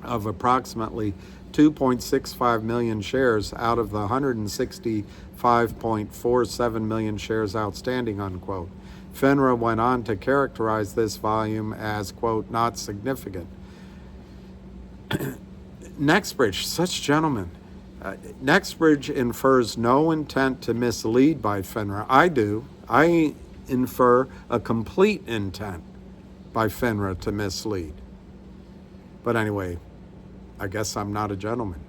of approximately 2.65 million shares out of the 165.47 million shares outstanding, unquote. FINRA went on to characterize this volume as, quote, not significant. NextBridge, such gentlemen. NextBridge infers no intent to mislead by FINRA. I do. I infer a complete intent by FINRA to mislead. But anyway, I guess I'm not a gentleman.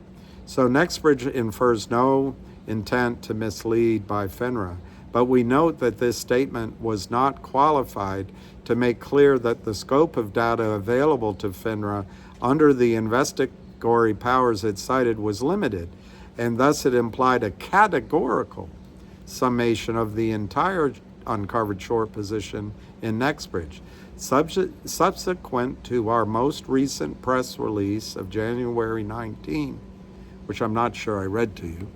So NextBridge infers no intent to mislead by FINRA, but we note that this statement was not qualified to make clear that the scope of data available to FINRA under the investigatory powers it cited was limited, and thus it implied a categorical summation of the entire uncovered short position in NextBridge. Subsequent to our most recent press release of January 19, which I'm not sure I read to you,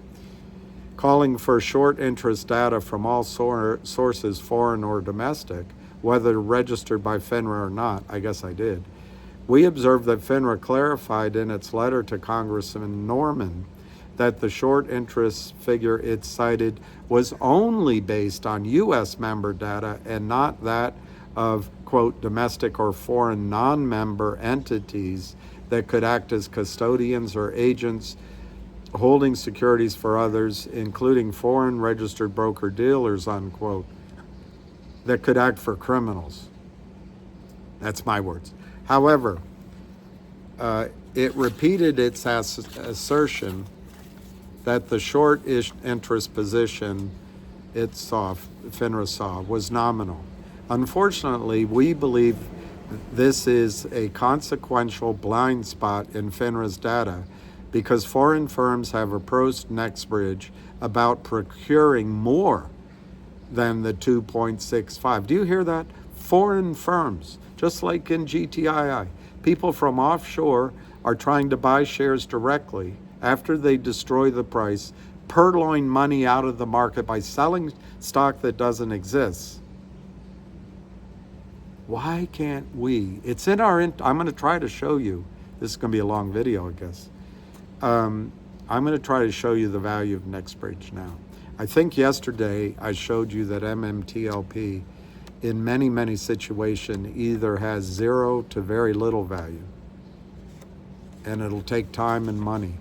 calling for short interest data from all sources, foreign or domestic, whether registered by FINRA or not, I guess I did, we observed that FINRA clarified in its letter to Congressman Norman that the short interest figure it cited was only based on U.S. member data and not that of, quote, domestic or foreign non-member entities that could act as custodians or agents holding securities for others, including foreign registered broker-dealers, unquote, that could act for criminals. That's my words. However, it repeated its assertion that the short interest position FINRA saw, was nominal. Unfortunately, we believe this is a consequential blind spot in FINRA's data because foreign firms have approached NextBridge about procuring more than the 2.65. Do you hear that? Foreign firms, just like in GTII. People from offshore are trying to buy shares directly after they destroy the price, purloin money out of the market by selling stock that doesn't exist. Why can't we? It's in our, I'm going to try to show you, this is going to be a long video, I guess. I'm going to try to show you the value of NextBridge now. I think yesterday I showed you that MMTLP in many, many situations either has zero to very little value. And it'll take time and money.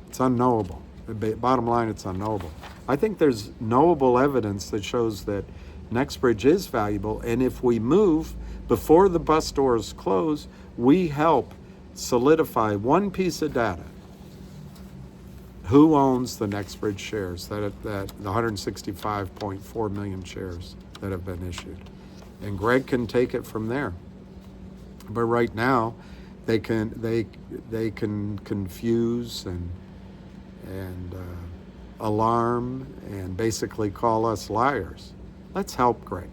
It's unknowable. Bottom line, it's unknowable. I think there's knowable evidence that shows that NextBridge is valuable, and if we move before the bus doors close, we help solidify one piece of data. Who owns the NextBridge shares, that the 165.4 million shares that have been issued? And Greg can take it from there. But right now, they can confuse and alarm and basically call us liars. Let's help Greg.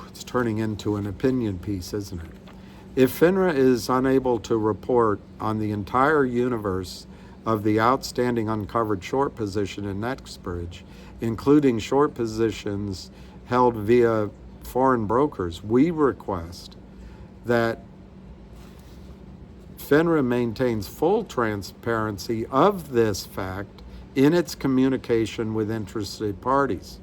It's turning into an opinion piece, isn't it? If FINRA is unable to report on the entire universe of the outstanding uncovered short position in NextBridge, including short positions held via foreign brokers, we request that FINRA maintains full transparency of this fact in its communication with interested parties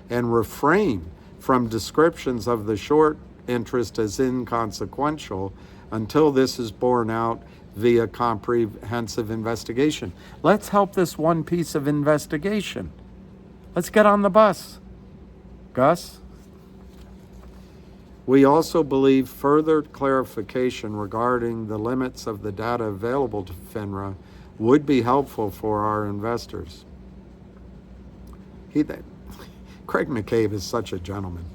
and refrain from descriptions of the short interest as inconsequential until this is borne out via comprehensive investigation. Let's help this one piece of investigation. Let's get on the bus. Gus? We also believe further clarification regarding the limits of the data available to FINRA would be helpful for our investors. Craig McCabe is such a gentleman.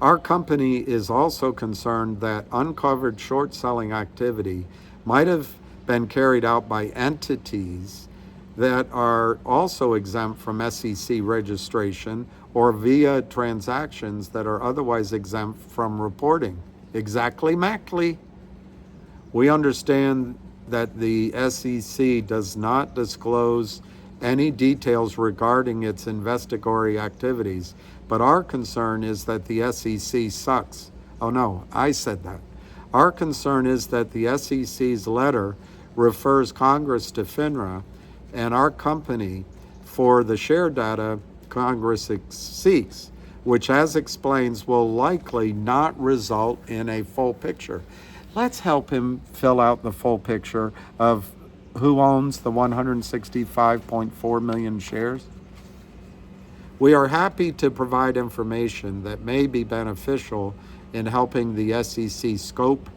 Our company is also concerned that uncovered short selling activity might have been carried out by entities that are also exempt from SEC registration or via transactions that are otherwise exempt from reporting. Exactly, Mackley. We understand that the SEC does not disclose any details regarding its investigatory activities, but our concern is that the SEC sucks. Oh no, I said that. Our concern is that the SEC's letter refers Congress to FINRA and our company for the share data Congress seeks, which, as explains, will likely not result in a full picture. Let's help him fill out the full picture of who owns the 165.4 million shares. We are happy to provide information that may be beneficial in helping the SEC scope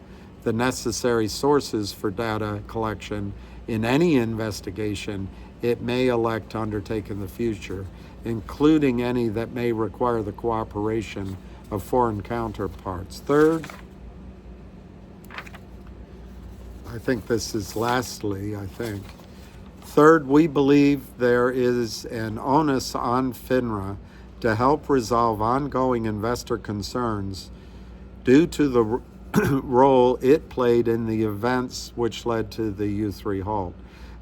the necessary sources for data collection in any investigation it may elect to undertake in the future, including any that may require the cooperation of foreign counterparts. Third, Third, we believe there is an onus on FINRA to help resolve ongoing investor concerns due to the role it played in the events which led to the U3 halt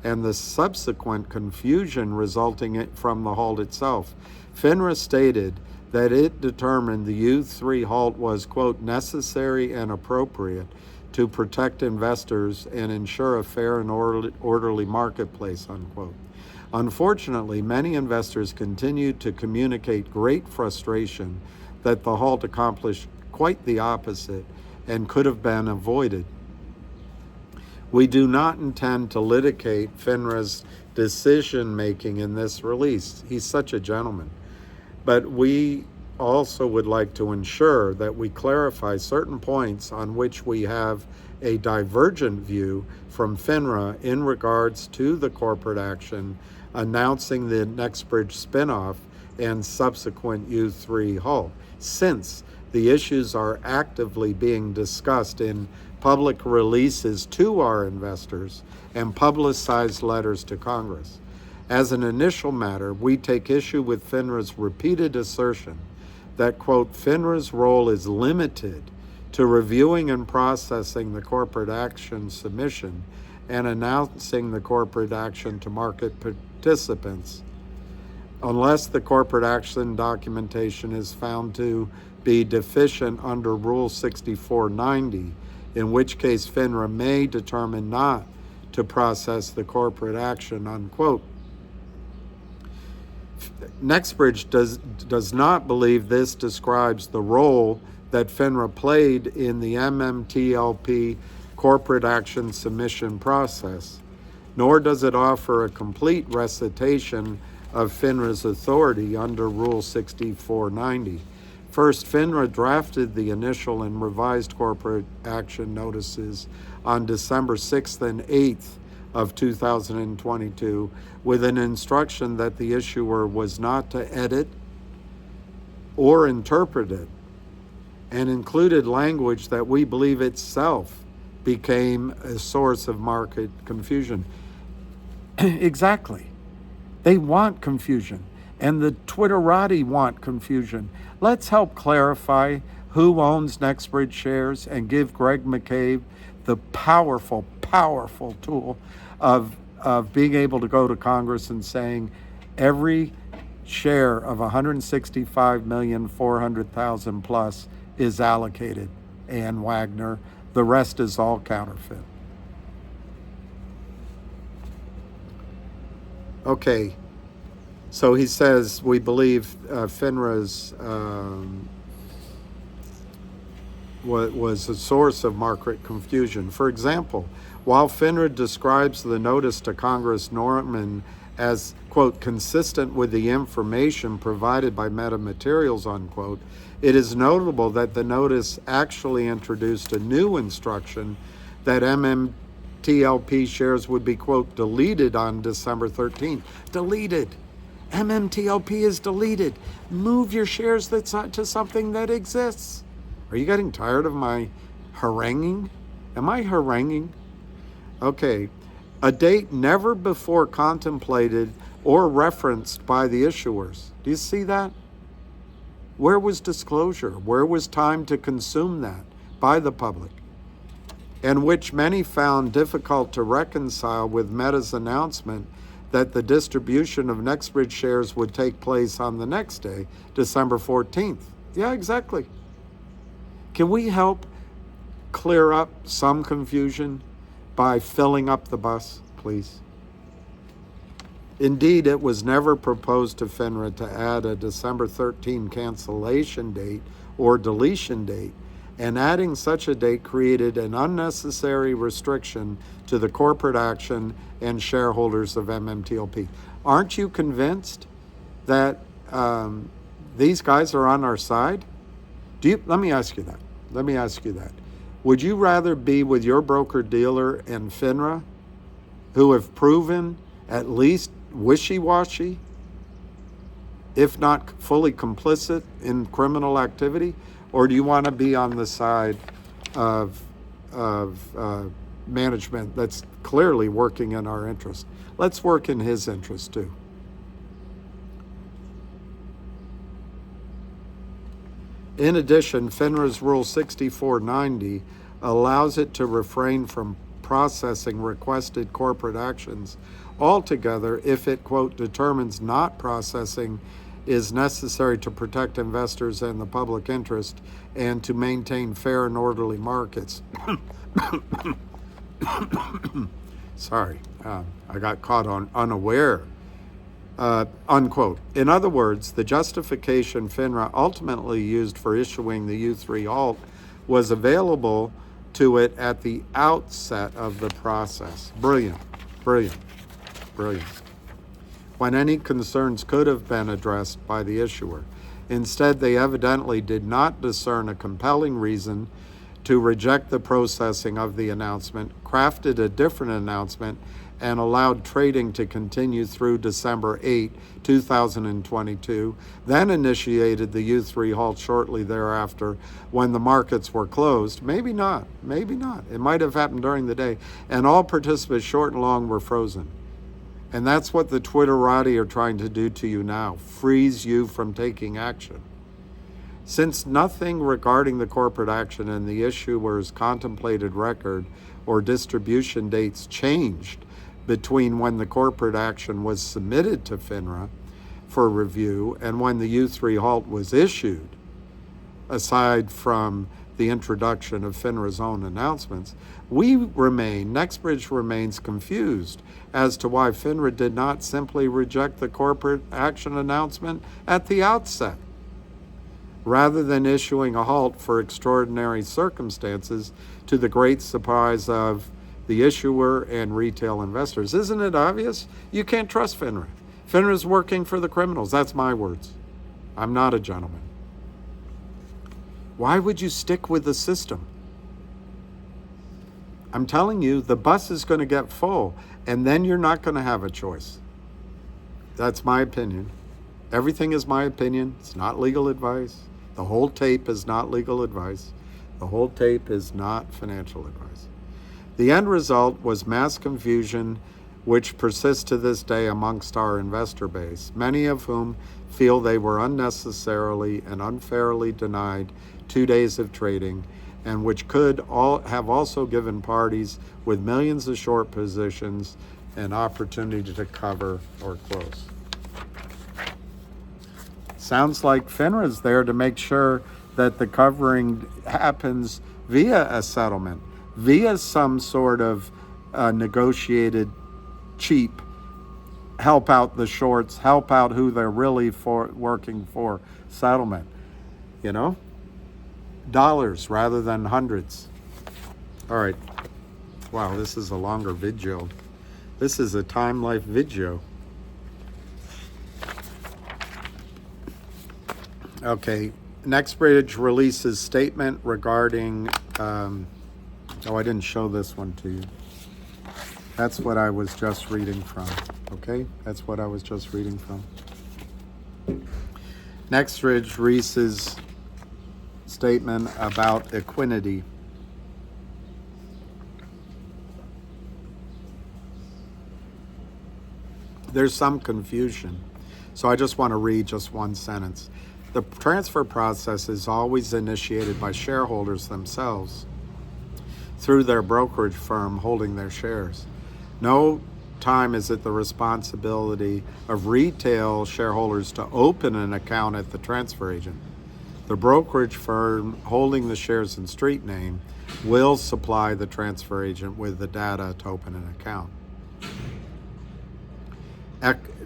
and the subsequent confusion resulting from the halt itself. FINRA stated that it determined the U3 halt was, quote, necessary and appropriate to protect investors and ensure a fair and orderly marketplace, unquote. Unfortunately, many investors continue to communicate great frustration that the halt accomplished quite the opposite and could have been avoided. We do not intend to litigate FINRA's decision-making in this release. He's such a gentleman. But we also would like to ensure that we clarify certain points on which we have a divergent view from FINRA in regards to the corporate action announcing the Next Bridge spinoff and subsequent U3 halt, since the issues are actively being discussed in public releases to our investors and publicized letters to Congress. As an initial matter, we take issue with FINRA's repeated assertion that, quote, FINRA's role is limited to reviewing and processing the corporate action submission and announcing the corporate action to market participants, unless the corporate action documentation is found to be deficient under Rule 6490, in which case FINRA may determine not to process the corporate action, unquote. NextBridge does not believe this describes the role that FINRA played in the MMTLP corporate action submission process, nor does it offer a complete recitation of FINRA's authority under Rule 6490. First, FINRA drafted the initial and revised corporate action notices on December 6th and 8th of 2022 with an instruction that the issuer was not to edit or interpret it, and included language that we believe itself became a source of market confusion. Exactly. They want confusion, and the Twitterati want confusion. Let's help clarify who owns Next Bridge shares and give Greg McCabe the powerful tool of being able to go to Congress and saying every share of 165,400,000 plus is allocated, and Wagner. The rest is all counterfeit. Okay, so he says we believe FINRA's was a source of market confusion. For example, while FINRA describes the notice to Congress Norman as, quote, consistent with the information provided by metamaterials, unquote, it is notable that the notice actually introduced a new instruction that MMTLP shares would be, quote, deleted on December 13th. Deleted. MMTLP is deleted. Move your shares to something that exists. Are you getting tired of my haranguing? Am I haranguing? Okay. A date never before contemplated or referenced by the issuers. Do you see that? Where was disclosure? Where was time to consume that by the public? And which many found difficult to reconcile with Meta's announcement that the distribution of NextBridge shares would take place on the next day, December 14th. Yeah, exactly. Can we help clear up some confusion? by filling up the bus, please? Indeed, it was never proposed to FINRA to add a December 13 cancellation date or deletion date, and adding such a date created an unnecessary restriction to the corporate action and shareholders of MMTLP. Aren't you convinced that these guys are on our side? Let me ask you that. Would you rather be with your broker-dealer and FINRA, who have proven at least wishy-washy, if not fully complicit in criminal activity, or do you want to be on the side of management that's clearly working in our interest? Let's work in his interest too. In addition, FINRA's Rule 6490 allows it to refrain from processing requested corporate actions altogether if it, quote, determines not processing is necessary to protect investors and the public interest and to maintain fair and orderly markets. Sorry, I got caught unaware. Unquote. In other words, the justification FINRA ultimately used for issuing the U3 alt was available to it at the outset of the process. Brilliant. When any concerns could have been addressed by the issuer. Instead, they evidently did not discern a compelling reason to reject the processing of the announcement, crafted a different announcement, and allowed trading to continue through December 8, 2022, then initiated the U3 halt shortly thereafter when the markets were closed. Maybe not. It might have happened during the day. And all participants, short and long, were frozen. And that's what the Twitterati are trying to do to you now, freeze you from taking action. Since nothing regarding the corporate action and the issuer's contemplated record or distribution dates changed between when the corporate action was submitted to FINRA for review and when the U3 halt was issued, aside from the introduction of FINRA's own announcements, NextBridge remains confused as to why FINRA did not simply reject the corporate action announcement at the outset, rather than issuing a halt for extraordinary circumstances to the great surprise of the issuer and retail investors. Isn't it obvious? You can't trust FINRA. FINRA's working for the criminals. That's my words. I'm not a gentleman. Why would you stick with the system? I'm telling you, the bus is going to get full, and then you're not going to have a choice. That's my opinion. Everything is my opinion. It's not legal advice. The whole tape is not legal advice. The whole tape is not financial advice. The end result was mass confusion, which persists to this day amongst our investor base, many of whom feel they were unnecessarily and unfairly denied 2 days of trading, and which could have also given parties with millions of short positions an opportunity to cover or close. Sounds like FINRA's there to make sure that the covering happens via a settlement, via some sort of negotiated cheap, help out the shorts, help out who they're really working for settlement. You know? Dollars rather than hundreds. All right. Wow, this is a longer video. This is a time life video. Okay, Next Bridge releases statement regarding, I didn't show this one to you. That's what I was just reading from, okay? That's what I was just reading from. Next Bridge releases statement about equinity. There's some confusion, so I just want to read just one sentence. The transfer process is always initiated by shareholders themselves through their brokerage firm holding their shares. No time is it the responsibility of retail shareholders to open an account at the transfer agent. The brokerage firm holding the shares in street name will supply the transfer agent with the data to open an account.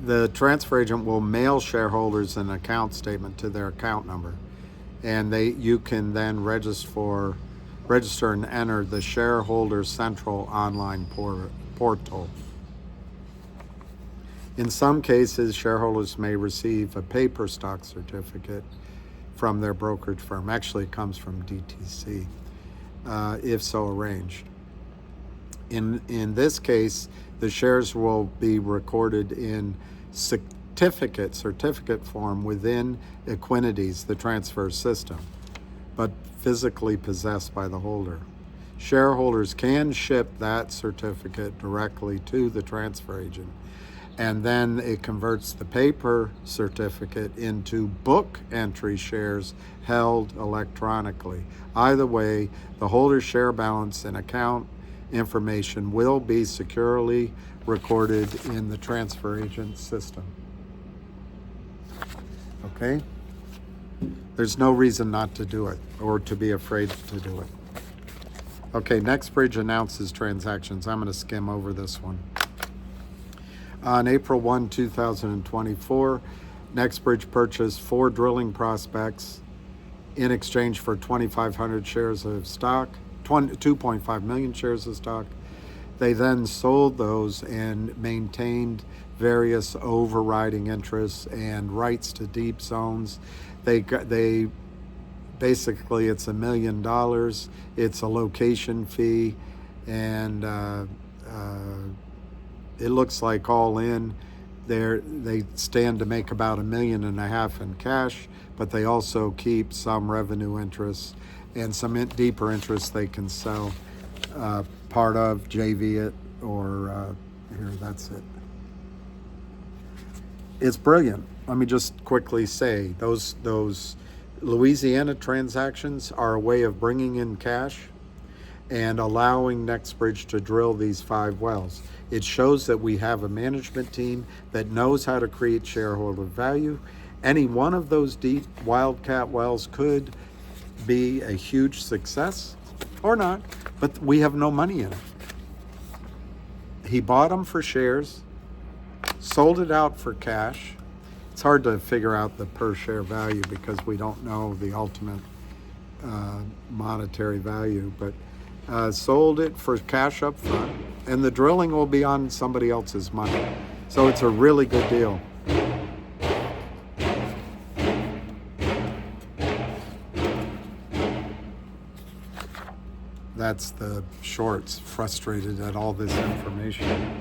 The transfer agent will mail shareholders an account statement to their account number, and you can then register and enter the Shareholder Central online portal. In some cases, shareholders may receive a paper stock certificate from their brokerage firm. Actually, it comes from DTC, if so arranged. In this case, the shares will be recorded in certificate form within Equinity's, the transfer system, but physically possessed by the holder. Shareholders can ship that certificate directly to the transfer agent, and then it converts the paper certificate into book entry shares held electronically. Either way, the holder's share balance and account information will be securely recorded in the transfer agent system. Okay? There's no reason not to do it or to be afraid to do it. Okay, NextBridge announces transactions. I'm going to skim over this one. On April 1, 2024, NextBridge purchased 4 drilling prospects in exchange for 2,500 shares of stock, 2.5 million shares of stock. They then sold those and maintained various overriding interests and rights to deep zones. They basically, it's $1 million. It's a location fee, and it looks like all in, they stand to make about $1.5 million in cash, but they also keep some revenue interests and some deeper interests they can sell part of, JV it, or here, that's it. It's brilliant. Let me just quickly say, those Louisiana transactions are a way of bringing in cash and allowing NextBridge to drill these 5 wells. It shows that we have a management team that knows how to create shareholder value. Any one of those deep wildcat wells could be a huge success or not, but we have no money in it. He bought them for shares, sold it out for cash. It's hard to figure out the per share value because we don't know the ultimate monetary value, but sold it for cash up front, and the drilling will be on somebody else's money. So it's a really good deal. That's the shorts, frustrated at all this information.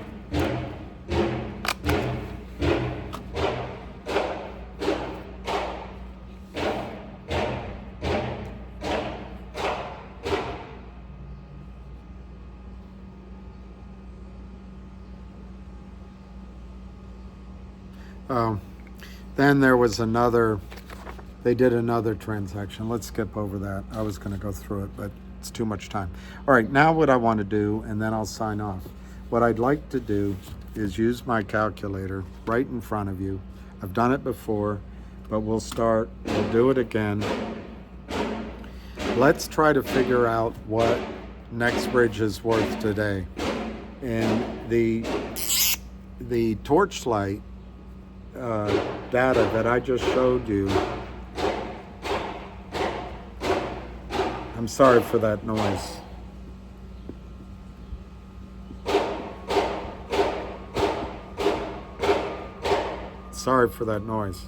Then there was they did another transaction. Let's skip over that. I was going to go through it, but it's too much time. All right, now what I want to do, and then I'll sign off. What I'd like to do is use my calculator right in front of you. I've done it before, but we'll do it again. Let's try to figure out what NextBridge is worth today. And the torchlight data that I just showed you, I'm sorry for that noise. Sorry for that noise.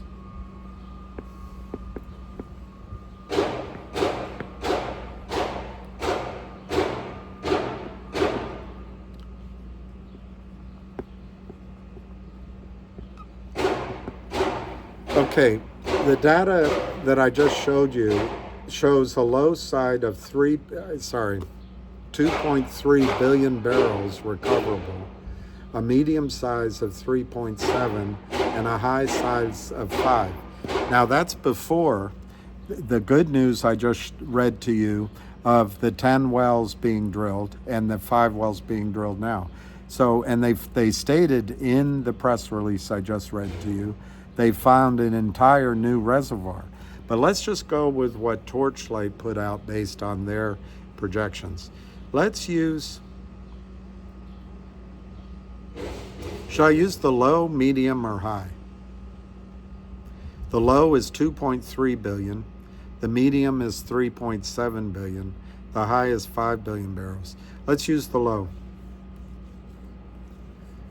Okay, the data that I just showed you shows a low side of 2.3 billion barrels recoverable, a medium size of 3.7, and a high size of 5. Now that's before the good news I just read to you of the 10 wells being drilled and the 5 wells being drilled now. So, and they stated in the press release I just read to you, they found an entire new reservoir. But let's just go with what Torchlight put out based on their projections. Let's use, should I use the low, medium, or high? The low is 2.3 billion. The medium is 3.7 billion. The high is 5 billion barrels. Let's use the low,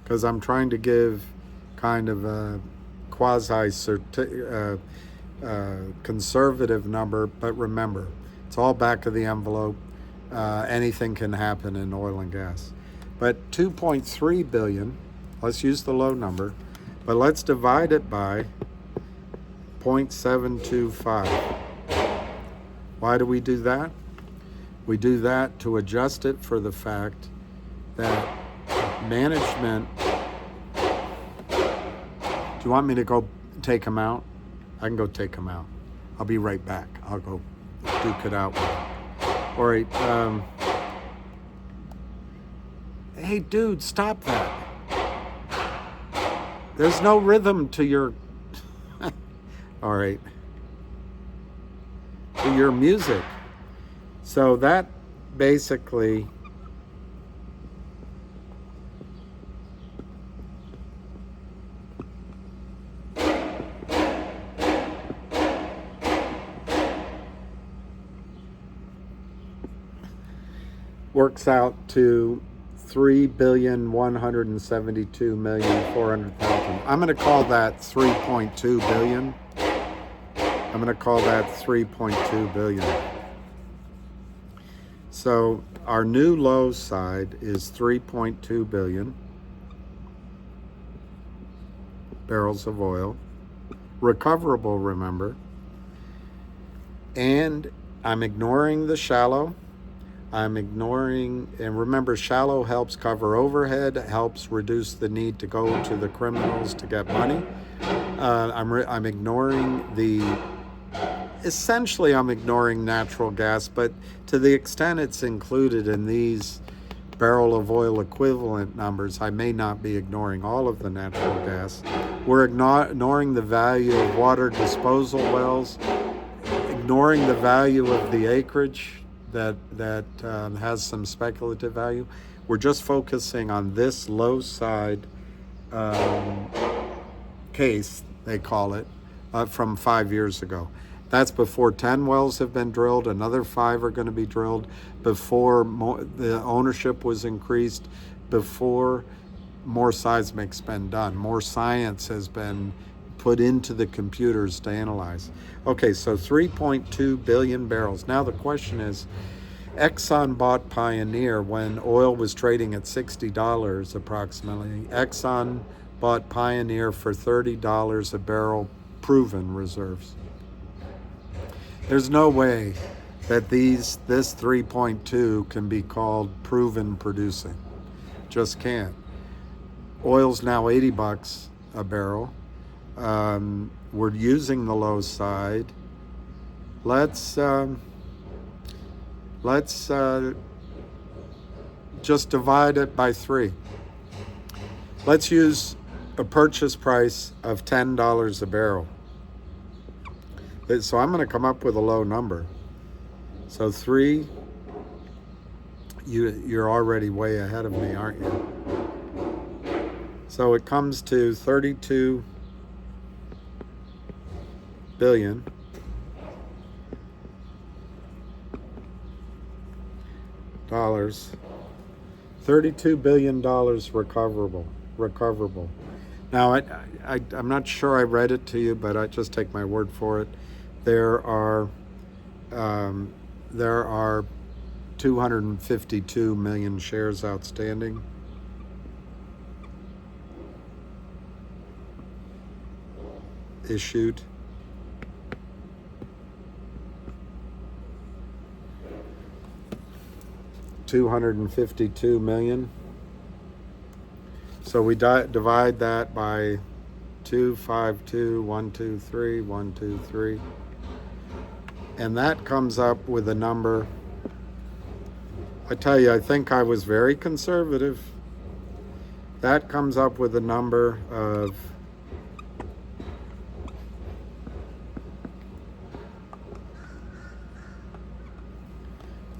because I'm trying to give kind of a conservative number, but remember, it's all back of the envelope. Anything can happen in oil and gas. But 2.3 billion, let's use the low number, but let's divide it by 0.725. Why do we do that? We do that to adjust it for the fact that management. Do you want me to go take them out? I can go take them out. I'll be right back. I'll go duke it out with them. All right. Hey, dude, stop that. There's no rhythm to your. All right. To your music. So that basically works out to 3,172,400,000. I'm going to call that 3.2 billion. I'm going to call that 3.2 billion. So our new low side is 3.2 billion barrels of oil, recoverable, remember. And I'm ignoring the shallow. I'm ignoring, and remember, shallow helps cover overhead, helps reduce the need to go to the criminals to get money. I'm ignoring essentially I'm ignoring natural gas, but to the extent it's included in these barrel of oil equivalent numbers, I may not be ignoring all of the natural gas. We're ignoring the value of water disposal wells, ignoring the value of the acreage that has some speculative value. We're just focusing on this low side case, they call it, from 5 years ago. That's before 10 wells have been drilled. Another 5 are going to be drilled before the ownership was increased, before more seismic's been done. More science has been put into the computers to analyze. Okay, so 3.2 billion barrels. Now the question is, Exxon bought Pioneer when oil was trading at $60 approximately. Exxon bought Pioneer for $30 a barrel proven reserves. There's no way that this 3.2 can be called proven producing. Just can't. Oil's now $80 a barrel. We're using the low side. Let's just divide it by 3. Let's use a purchase price of $10 a barrel. So I'm going to come up with a low number. So 3, you're already way ahead of me, aren't you? So it comes to 32 billion. $32 billion recoverable. Now, I'm not sure I read it to you, but I just take my word for it. There are 252 million shares outstanding. Issued. $252 million. So we divide that by 252, 123, 123. And that comes up with a number. I tell you, I think I was very conservative. That comes up with a number of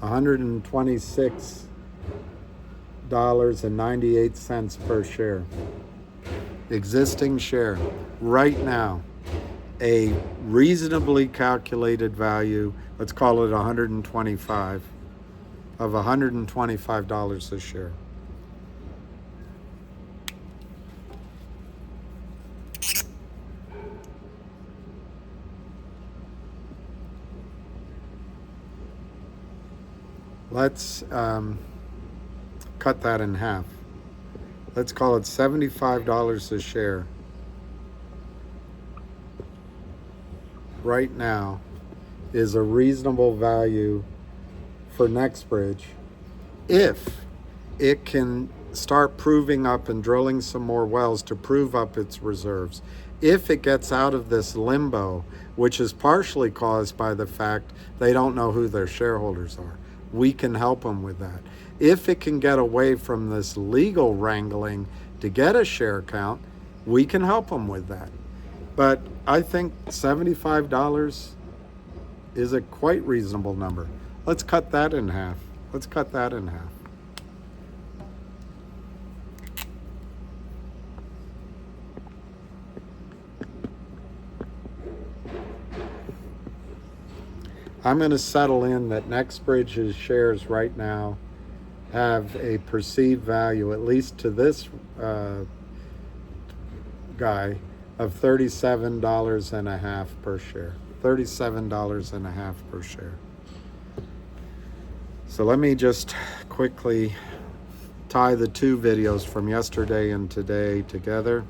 $126.98 per share. Existing share right now, a reasonably calculated value, let's call it 125, of $125 a share. Let's cut that in half. Let's call it $75 a share. Right now is a reasonable value for Next Bridge if it can start proving up and drilling some more wells to prove up its reserves. If it gets out of this limbo, which is partially caused by the fact they don't know who their shareholders are, we can help them with that. If it can get away from this legal wrangling to get a share count, we can help them with that. But I think $75 is a quite reasonable number. Let's cut that in half. Let's cut that in half. I'm going to settle in that Next Bridge's shares right now have a perceived value, at least to this guy, of $37.50 per share. $37.50 per share. So let me just quickly tie the two videos from yesterday and today together.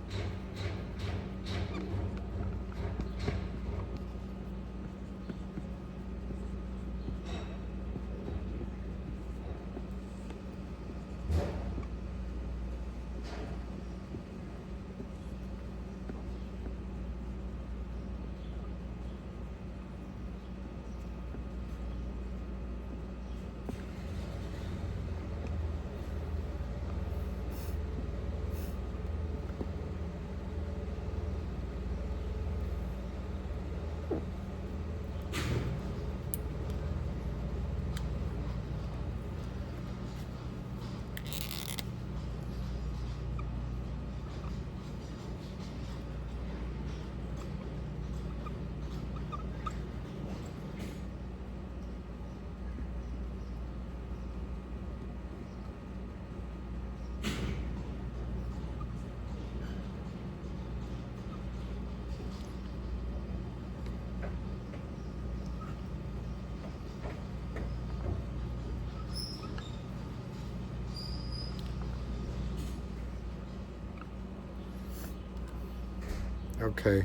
Okay.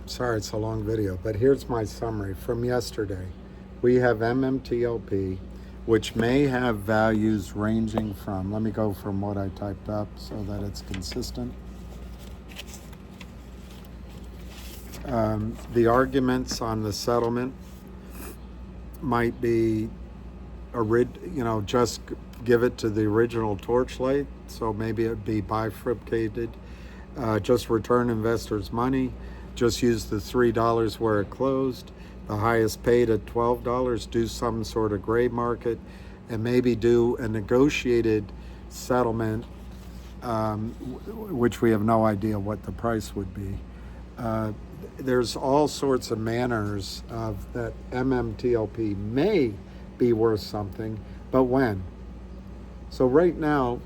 Sorry it's a long video, but here's my summary from yesterday. We have MMTLP, which may have values ranging from, let me go from what I typed up so that it's consistent. The arguments on the settlement might be, just give it to the original Torchlight, so maybe it'd be bifurcated. Just return investors' money. Just use the $3 where it closed. The highest paid at $12. Do some sort of gray market, and maybe do a negotiated settlement, which we have no idea what the price would be. There's all sorts of manners of that MMTLP may be worth something, but when? So right now,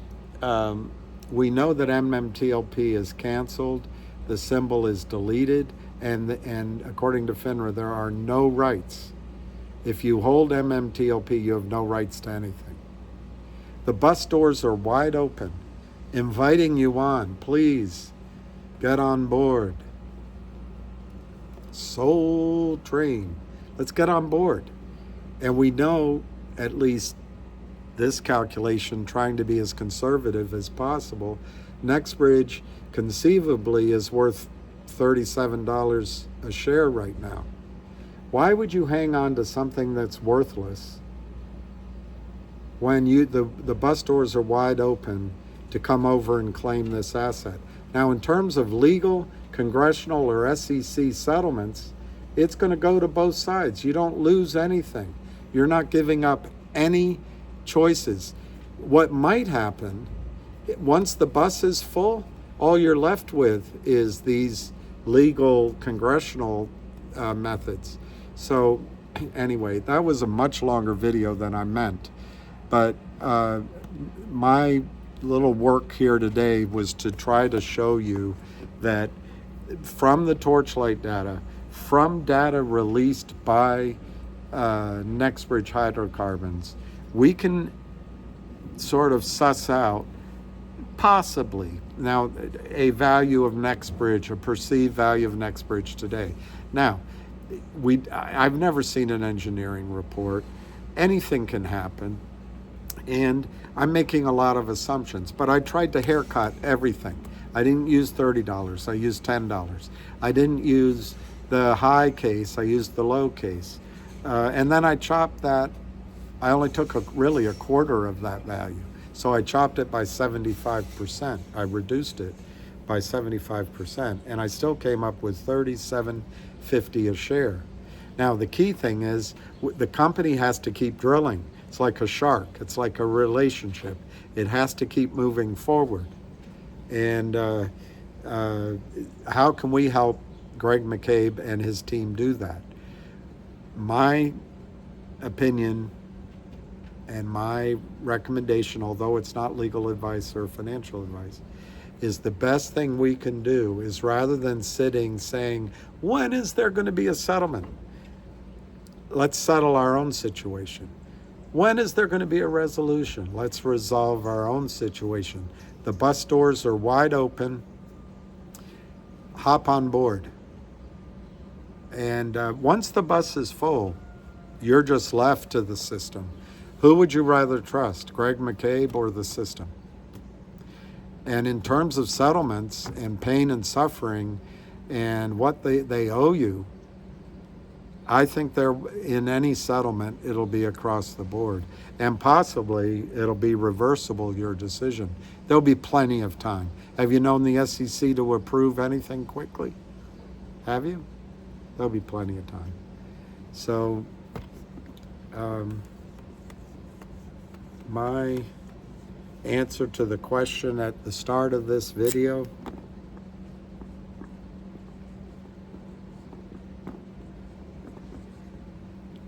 we know that MMTLP is canceled, the symbol is deleted, and according to FINRA, there are no rights. If you hold MMTLP, you have no rights to anything. The bus doors are wide open, inviting you on. Please get on board. Soul Train. Let's get on board. And we know, at least this calculation, trying to be as conservative as possible, Next Bridge conceivably is worth $37 a share right now. Why would you hang on to something that's worthless when the bus doors are wide open to come over and claim this asset? Now, in terms of legal, congressional, or SEC settlements, it's going to go to both sides. You don't lose anything. You're not giving up any choices. What might happen, once the bus is full, all you're left with is these legal congressional methods. So anyway, that was a much longer video than I meant. But my little work here today was to try to show you that from the Torchlight data, from data released by Next Bridge Hydrocarbons, we can sort of suss out possibly now a value of Next Bridge, a perceived value of Next Bridge today. Now, I've never seen an engineering report. Anything can happen, and I'm making a lot of assumptions, but I tried to haircut everything. I didn't use $30, I used $10. I didn't use the high case, I used the low case. And then I chopped that, I only took really a quarter of that value. So I chopped it by 75%. I reduced it by 75%, and I still came up with $37.50 a share. Now, the key thing is the company has to keep drilling. It's like a shark. It's like a relationship. It has to keep moving forward. And how can we help Greg McCabe and his team do that? My opinion and my recommendation, although it's not legal advice or financial advice, is the best thing we can do is, rather than sitting saying, when is there going to be a settlement? Let's settle our own situation. When is there going to be a resolution? Let's resolve our own situation. The bus doors are wide open. Hop on board. And once the bus is full, you're just left to the system. Who would you rather trust, Greg McCabe or the system? And in terms of settlements and pain and suffering and what they owe you, I think in any settlement, it'll be across the board. And possibly it'll be reversible, your decision. There'll be plenty of time. Have you known the SEC to approve anything quickly? Have you? There'll be plenty of time. So, my answer to the question at the start of this video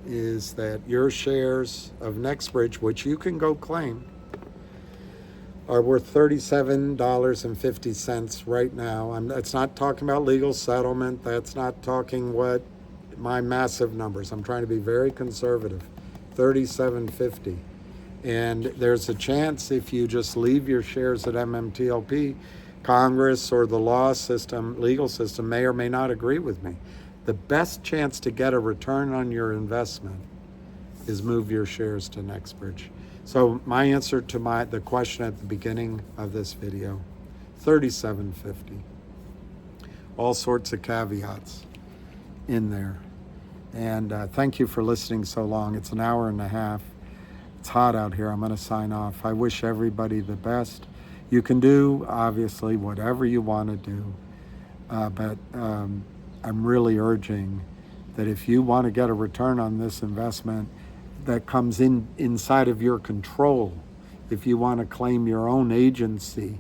is that your shares of NextBridge, which you can go claim, are worth $37.50 right now. It's not talking about legal settlement. That's not talking what my massive numbers. I'm trying to be very conservative. $37.50. And there's a chance, if you just leave your shares at MMTLP, Congress or the law system, legal system, may or may not agree with me. The best chance to get a return on your investment is move your shares to NextBridge. So my answer to the question at the beginning of this video, $37.50. All sorts of caveats in there. And thank you for listening so long. It's an hour and a half. It's hot out here. I'm going to sign off. I wish everybody the best. You can do, obviously, whatever you want to do. But I'm really urging that if you want to get a return on this investment that comes inside of your control, if you want to claim your own agency,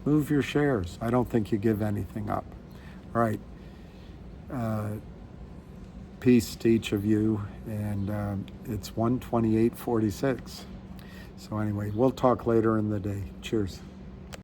move your shares. I don't think you give anything up. All right. Peace to each of you, and it's 1:28:46. So anyway, we'll talk later in the day. Cheers.